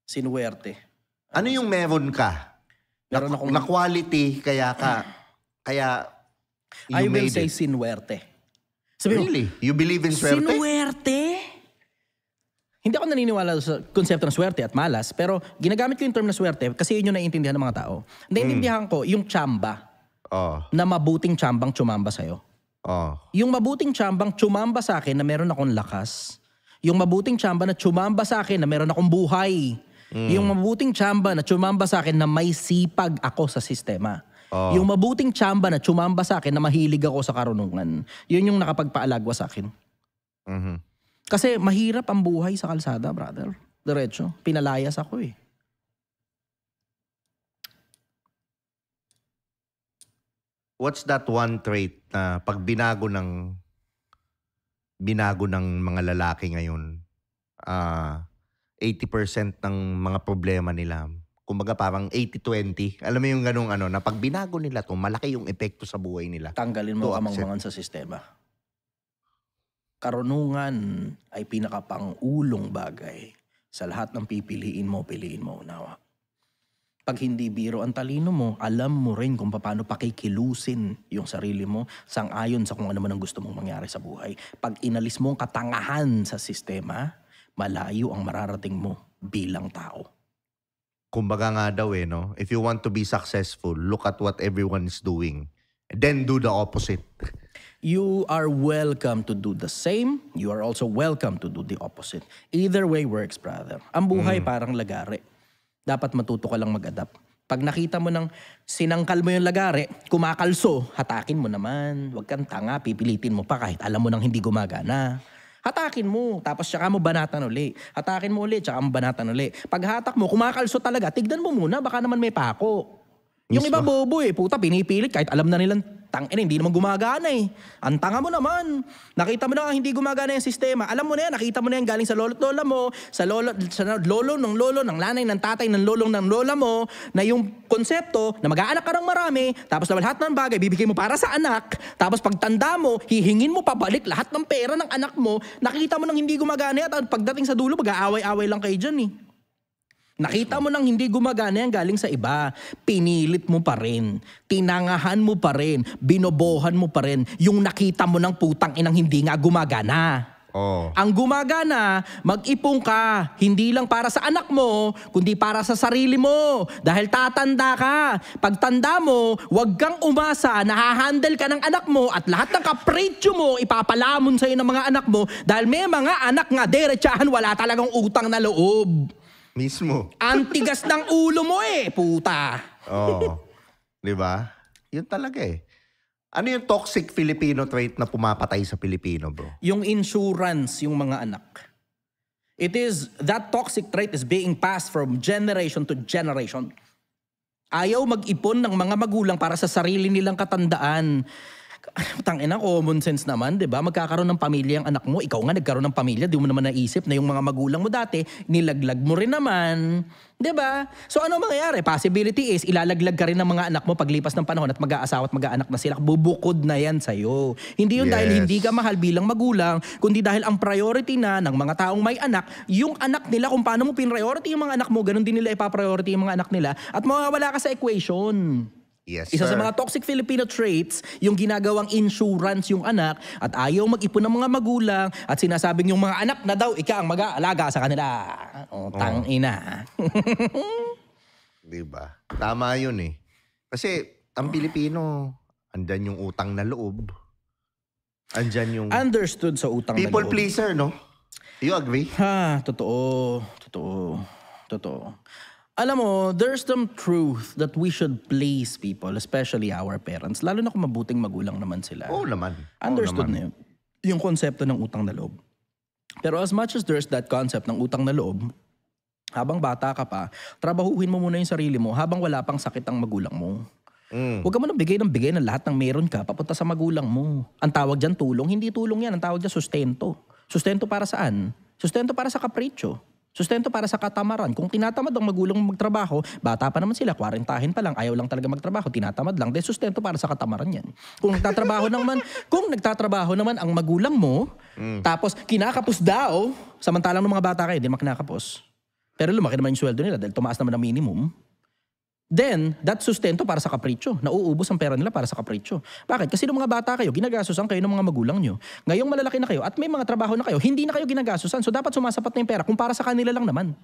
Sinuwerte. Ano yung meron ka? Meron akong... Na quality, kaya I will say sinuwerte. Really? You believe in swerte? Sinuwerte? Hindi ako naniniwala sa konsepto ng swerte at malas, pero ginagamit ko yung term na swerte kasi yun yung naiintindihan ng mga tao. Naiintindihan ko yung tsamba na mabuting tsambang tsumamba sa'yo. Yung mabuting tsambang tsumamba sa akin na meron akong lakas. Yung mabuting tsamba na tsumamba sa akin na meron akong buhay. Yung mabuting tsamba na tsumamba sa akin na may sipag ako sa sistema. Yung mabuting tsamba na tsumamba sa akin na mahilig ako sa karunungan. Yun yung nakapagpaalagwa sa akin. Kasi mahirap ang buhay sa kalsada, brother. Diretso. Pinalayas ako eh. What's that one trait na pag binago ng mga lalaki ngayon, 80% ng mga problema nila, kumbaga parang 80-20, alam mo yung ganung na pag binago nila to, malaki yung epekto sa buhay nila. Tanggalin mo kamangmangan sa sistema. Karunungan ay pinakapangulong bagay sa lahat ng piliin mo, unawa. Pag hindi biro ang talino mo, alam mo rin kung paano pakikilusin yung sarili mo sang-ayon sa kung ano man ang gusto mong mangyari sa buhay. Pag inalis mo ang katangahan sa sistema, malayo ang mararating mo bilang tao. Kumbaga nga daw no? If you want to be successful, look at what everyone is doing. Then do the opposite. You are welcome to do the same. You are also welcome to do the opposite. Either way works, brother. Ang buhay parang lagare. Dapat matuto ka lang mag-adapt. Pag nakita mo ng sinangkal mo yung lagare, kumakalso, hatakin mo naman. Huwag kang tanga, pipilitin mo pa kahit alam mo nang hindi gumagana. Hatakin mo, tapos tsaka mo banatan uli. Hatakin mo uli, tsaka mo banatan uli. Pag hatak mo, kumakalso talaga, tignan mo muna, baka naman may pako. Yung iba bobo puta, pinipilit kahit alam na nilang hindi naman gumagana eh. Ang tanga mo naman. Nakita mo na hindi gumagana yung sistema. Alam mo na yan, nakita mo na yan galing sa lolo't lola mo, sa lolo ng nanay, ng tatay, ng lolong ng lola mo, na yung konsepto na mag-aanak ka ng marami, tapos lahat ng bagay, bibigay mo para sa anak, tapos pagtanda mo, hihingin mo pabalik lahat ng pera ng anak mo, nakita mo nang hindi gumagana at pagdating sa dulo, mag-aaway-aaway lang kayo dyan eh. Nakita mo nang hindi gumagana yan galing sa iba. Pinilit mo pa rin. Tinangahan mo pa rin. Binobohan mo pa rin. Yung nakita mo ng putang inang hindi nga gumagana. Oh. Ang gumagana, mag-ipon ka. Hindi lang para sa anak mo, kundi para sa sarili mo. Dahil tatanda ka. Pagtanda mo, wag kang umasa. Nahahandle ka ng anak mo at lahat ng kapritsyo mo ipapalamon sa'yo ng mga anak mo. Dahil may mga anak nga, derechahan, wala talagang utang na loob. Mismo. Antigas ng ulo mo puta. Oo. Di ba? Yun talaga Ano yung toxic Filipino trait na pumapatay sa Pilipino, bro? Yung insurance, yung mga anak. That toxic trait is being passed from generation to generation. Ayaw mag-ipon ng mga magulang para sa sarili nilang katandaan. Tangina, common sense naman, di ba? Magkakaroon ng pamilya ang anak mo. Ikaw nga nagkaroon ng pamilya, di mo naman naisip na yung mga magulang mo dati, nilaglag mo rin naman. Di ba? So ano mangyayari? Possibility is, ilalaglag ka rin ng mga anak mo paglipas ng panahon at mag-aasawa at mag-aanak na sila. Bubukod na yan sa'yo. Hindi yun dahil hindi ka mahal bilang magulang, kundi dahil ang priority na ng mga taong may anak, yung anak nila, kung paano mo pin-priority yung mga anak mo, ganun din nila ipa-priority yung mga anak nila at mawawala ka sa equation. Yes, Isa sir. sa mga toxic Filipino traits, yung ginagawang insurance yung anak at ayaw mag-ipon ng mga magulang at sinasabing yung mga anak na daw ika ang mag-aalaga sa kanila. Tangina. Diba? Tama yun Kasi ang Pilipino, andyan yung utang na loob. Andyan yung Understood sa utang na people loob. pleaser, no? You agree? Totoo. Alam mo, there's some truth that we should please people, especially our parents. Lalo na kung mabuting magulang naman sila. Oo naman. Understood na yun. Yung konsepto ng utang na loob. Pero as much as there's that concept ng utang na loob, habang bata ka pa, trabahuhin mo muna yung sarili mo habang wala pang sakit ang magulang mo. Huwag ka mo nang bigay ng lahat ng meron ka papunta sa magulang mo. Ang tawag dyan tulong, hindi tulong yan. Ang tawag dyan sustento. Sustento para saan? Sustento para sa kapritsyo. Sustento para sa katamaran. Kung tinatamad ang magulang magtrabaho, bata pa naman sila, 40 pa lang, ayaw lang talaga magtrabaho, tinatamad lang, then sustento para sa katamaran yan. Kung nagtatrabaho naman ang magulang mo, tapos kinakapos daw, samantalang ng mga bata kayo, hindi naman kinakapos. Pero lumaki naman yung sweldo nila dahil tumaas naman ang minimum. Then, that sustento para sa kapritsyo. Nauubos ang pera nila para sa kapritsyo. Bakit? Kasi nung mga bata kayo, ginagastusan kayo ng mga magulang nyo. Ngayong malalaki na kayo at may mga trabaho na kayo, hindi na kayo ginagastusan. So, dapat sumasapat na yung pera kung para sa kanila lang naman.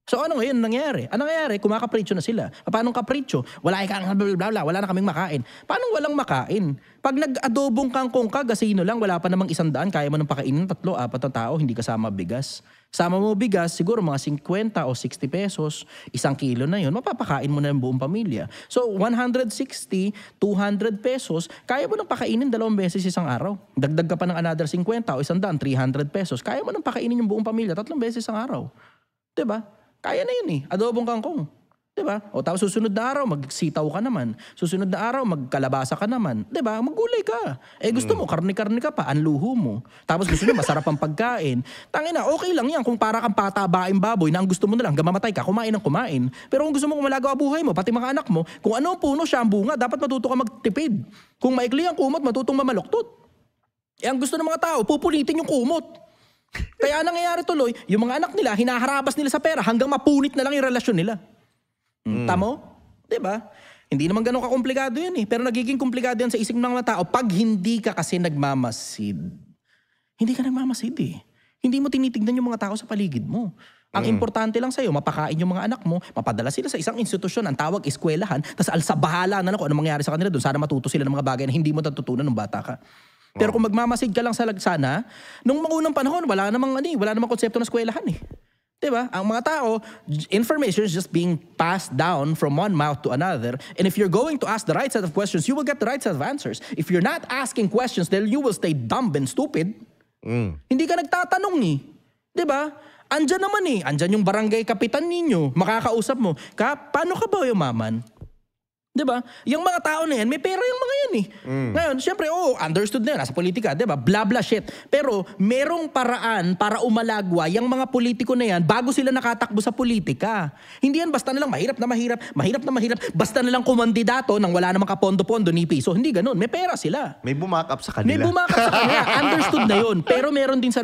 So ano ngayon nangyayari? Ano nangyayari? Kumakapritsyo na sila. Paano kapritsyo? Wala kang bla bla, wala na kaming makain. Paano walang makain? Pag nag-adobong kangkong ka, gasino lang, wala pa namang 100, kaya mo nang pakainin 3, 4 na tao, hindi kasama bigas. Sama mo bigas, siguro mga 50 o 60 pesos, 1 kilo na yun, mapapakain mo na yung buong pamilya. So 160, 200 pesos, kaya mo nang pakainin 2 beses isang araw. Dagdag ka pa ng another 50 o 100, 300 pesos, kaya mo nang pakainin yung buong pamilya 3 beses isang araw. Diba? Kaya na yun adobong kangkong. Diba? O tapos susunod na araw, magsitaw ka naman. Susunod na araw, magkalabasa ka naman. Diba? Maggulay ka. Gusto mo, karne-karne ka pa, anluho mo. Tapos gusto mo, masarap ang pagkain. Tangina, okay lang yan kung para kang patabaing baboy na ang gusto mo na lang, gamamatay ka, kumain ng kumain. Pero kung gusto mo kumalagaw ang buhay mo, pati mga anak mo, kung ano ang puno, siya ang bunga, dapat matuto ka magtipid. Kung maikli ang kumot, matutong mamaluktot. Ang gusto ng mga tao, pupulitin yung kumot. Kaya nangyayari tuloy, yung mga anak nila, hinaharabas nila sa pera hanggang mapunit na lang yung relasyon nila. Tamo? Diba? Hindi naman ganun kakomplikado yan Pero nagiging komplikado yan sa isip ng mga tao pag hindi ka kasi nagmamasid. Hindi ka nagmamasid Hindi mo tinitignan yung mga tao sa paligid mo. Ang importante lang sa'yo, mapakain yung mga anak mo, mapadala sila sa isang institusyon, ang tawag eskwelahan, tas alsabahala na lang kung ano mangyari sa kanila doon. Sana matuto sila ng mga bagay na hindi mo natutunan nung bata ka. Pero kung magmamasid ka lang sa lagsana, nung mga unang panahon, wala namang konsepto ng eskwelahan Diba? Ang mga tao, information is just being passed down from one mouth to another. And if you're going to ask the right set of questions, you will get the right set of answers. If you're not asking questions, then you will stay dumb and stupid. Hindi ka nagtatanong Diba? Andyan naman andyan yung barangay kapitan ninyo, makakausap mo. Paano ka ba yumaman? Diba? Yung mga tao na yan, may pera yung mga yan Ngayon, syempre, understood na yun, nasa politika, diba? Blah blah shit. Pero merong paraan para umalagwa yung mga politiko na yan bago sila nakatakbo sa politika. Hindi yan basta na lang mahirap na mahirap, basta na lang kumandidato nang wala namang kapondo-pondo ni piso. Hindi ganun. May pera sila. May bumakap sa kanila. Understood na yun. Pero meron din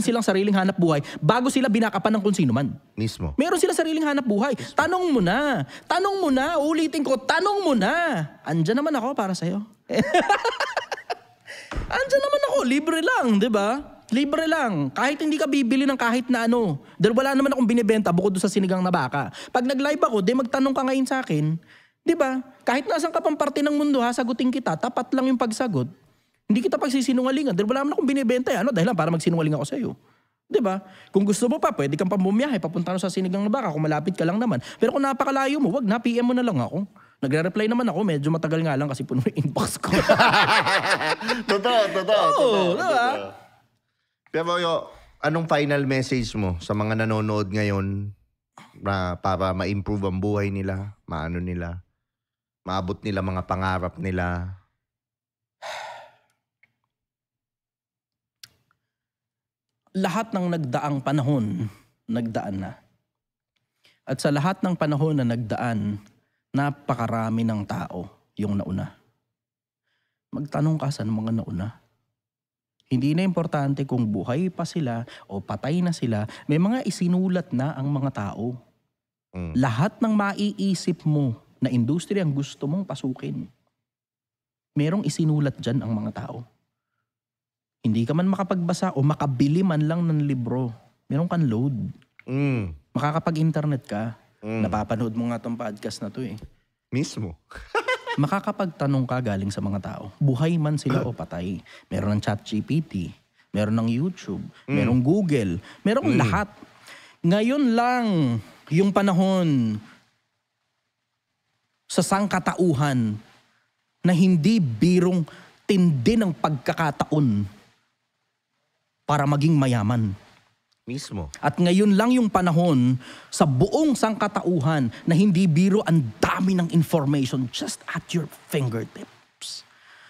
silang sariling hanap buhay bago sila binakapan ng kung sino man. Mismo. Meron sila sariling hanap buhay. Tanong mo na. Ulitin ko, tanong mo na. Andyan naman ako para sa'yo. Andyan naman ako. Libre lang, di ba? Libre lang. Kahit hindi ka bibili ng kahit na ano. Dahil wala naman akong binibenta bukod doon sa sinigang na baka. Pag nag-live ako, magtanong ka ngayon sa akin. Di ba? Kahit nasan ka pang parte ng mundo, sagutin kita. Tapat lang yung pagsagot. Hindi kita pagsisinungalingan. Dahil wala naman akong binibenta. Dahil lang para magsinungaling ako sa'yo. Diba? Kung gusto mo pa, pwede kang pamumiyahe, papunta sa sinigang na baka kung malapit ka lang naman. Pero kung napakalayo mo, wag na, PM mo na lang ako. Nagre-reply naman ako, medyo matagal nga lang kasi puno yung inbox ko. Totoo. Diba? Pero anong final message mo sa mga nanonood ngayon na para ma-improve ang buhay nila, maabot nila mga pangarap nila? Lahat ng nagdaang panahon, nagdaan na. At sa lahat ng panahon na nagdaan, napakarami ng tao yung nauna. Magtanong ka sa mga nauna. Hindi na importante kung buhay pa sila o patay na sila, may mga isinulat na ang mga tao. Lahat ng maiisip mo na industriya ang gusto mong pasukin, merong isinulat dyan ang mga tao. Hindi ka man makapagbasa o makabili man lang ng libro, meron kang load. Makakapag-internet ka. Napapanood mo nga tong podcast na to Mismo. Makakapagtanong ka galing sa mga tao. Buhay man sila o patay. Meron ng ChatGPT, meron ng YouTube, merong Google, merong lahat. Ngayon lang yung panahon sa sangkatauhan na hindi birong tindi ng pagkakataon para maging mayaman. Mismo. At ngayon lang yung panahon sa buong sangkatauhan na hindi biro, ang dami ng information just at your fingertips.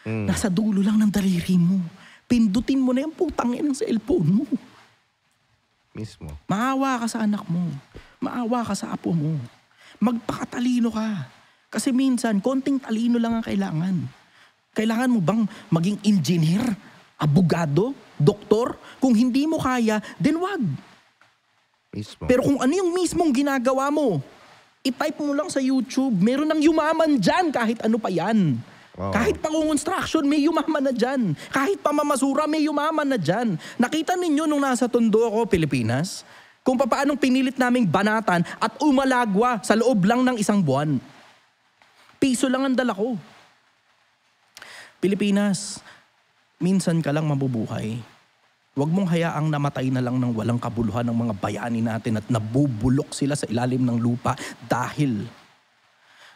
Nasa dulo lang ng daliri mo. Pindutin mo na yung putang ina sa cellphone mo. Mismo. Maawa ka sa anak mo. Maawa ka sa apo mo. Magpakatalino ka. Kasi minsan, konting talino lang ang kailangan. Kailangan mo bang maging engineer, abogado, doktor? Kung hindi mo kaya, then wag. Mismo. Pero kung ano yung mismong ginagawa mo, i-type mo lang sa YouTube, meron ng yumaman dyan kahit ano pa yan. Wow. Kahit pang-construction, may yumaman na dyan. Kahit pamamasura, may yumaman na dyan. Nakita ninyo nung nasa Tondo ako, Pilipinas, Kung paanong pinilit naming banatan at umalagwa sa loob lang ng 1 buwan. Piso lang ang dala ko. Pilipinas, minsan ka lang mabubuhay. Huwag mong hayaang namatay na lang ng walang kabuluhan ng mga bayani natin at nabubulok sila sa ilalim ng lupa dahil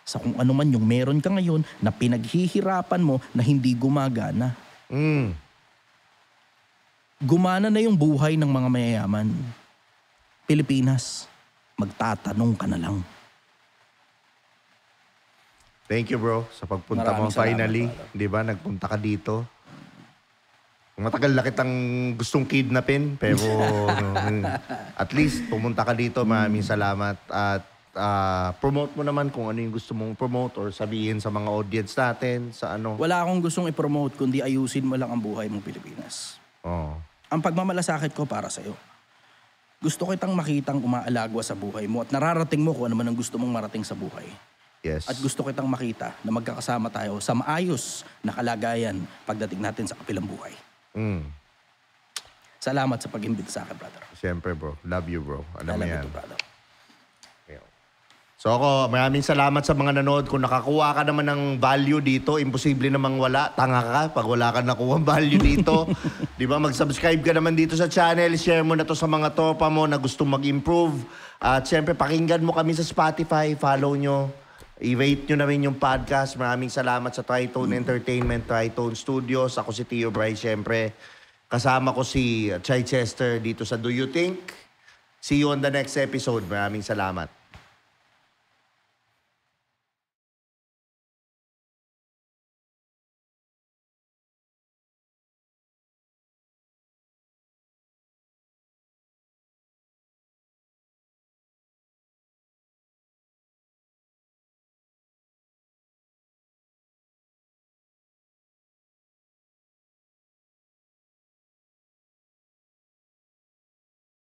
sa kung ano man yung meron ka ngayon na pinaghihirapan mo na hindi gumagana. Gumana na yung buhay ng mga mayayaman. Pilipinas, magtatanong ka na lang. Thank you, bro, sa pagpunta Maraming mo salamat, finally. brother. Di ba? Nagpunta ka dito. Matagal na kitang gustong kidnapin, pero at least pumunta ka dito. Maraming salamat. At promote mo naman kung ano yung gusto mong promote or sabihin sa mga audience natin, sa ano. Wala akong gustong i-promote kundi ayusin mo lang ang buhay mong Pilipinas. Oh. Ang pagmamalasakit ko para sa'yo. Gusto kitang makitang umaalagwa sa buhay mo at nararating mo kung ano man ang gusto mong marating sa buhay. Yes. At gusto kitang makita na magkakasama tayo sa maayos na kalagayan pagdating natin sa kapilang buhay. Salamat sa pag-imbita sa akin, brother. Siyempre, bro. Love you, bro. Alam mo I love you yan. too, brother. So ako, maraming salamat sa mga nanood. Kung nakakuha ka naman ng value dito, imposible namang wala. Tanga ka pag wala ka nakuha value dito. Di ba? Mag-subscribe ka naman dito sa channel. Share mo na to sa mga tropa mo na gustong mag-improve. At syempre, pakinggan mo kami sa Spotify. Follow nyo. I-rate nyo na rin yung podcast. Maraming salamat sa Tritone Entertainment, Tritone Studios. Ako si Tio Bry, syempre. Kasama ko si Chichester dito sa Do You Think? See you on the next episode. Maraming salamat.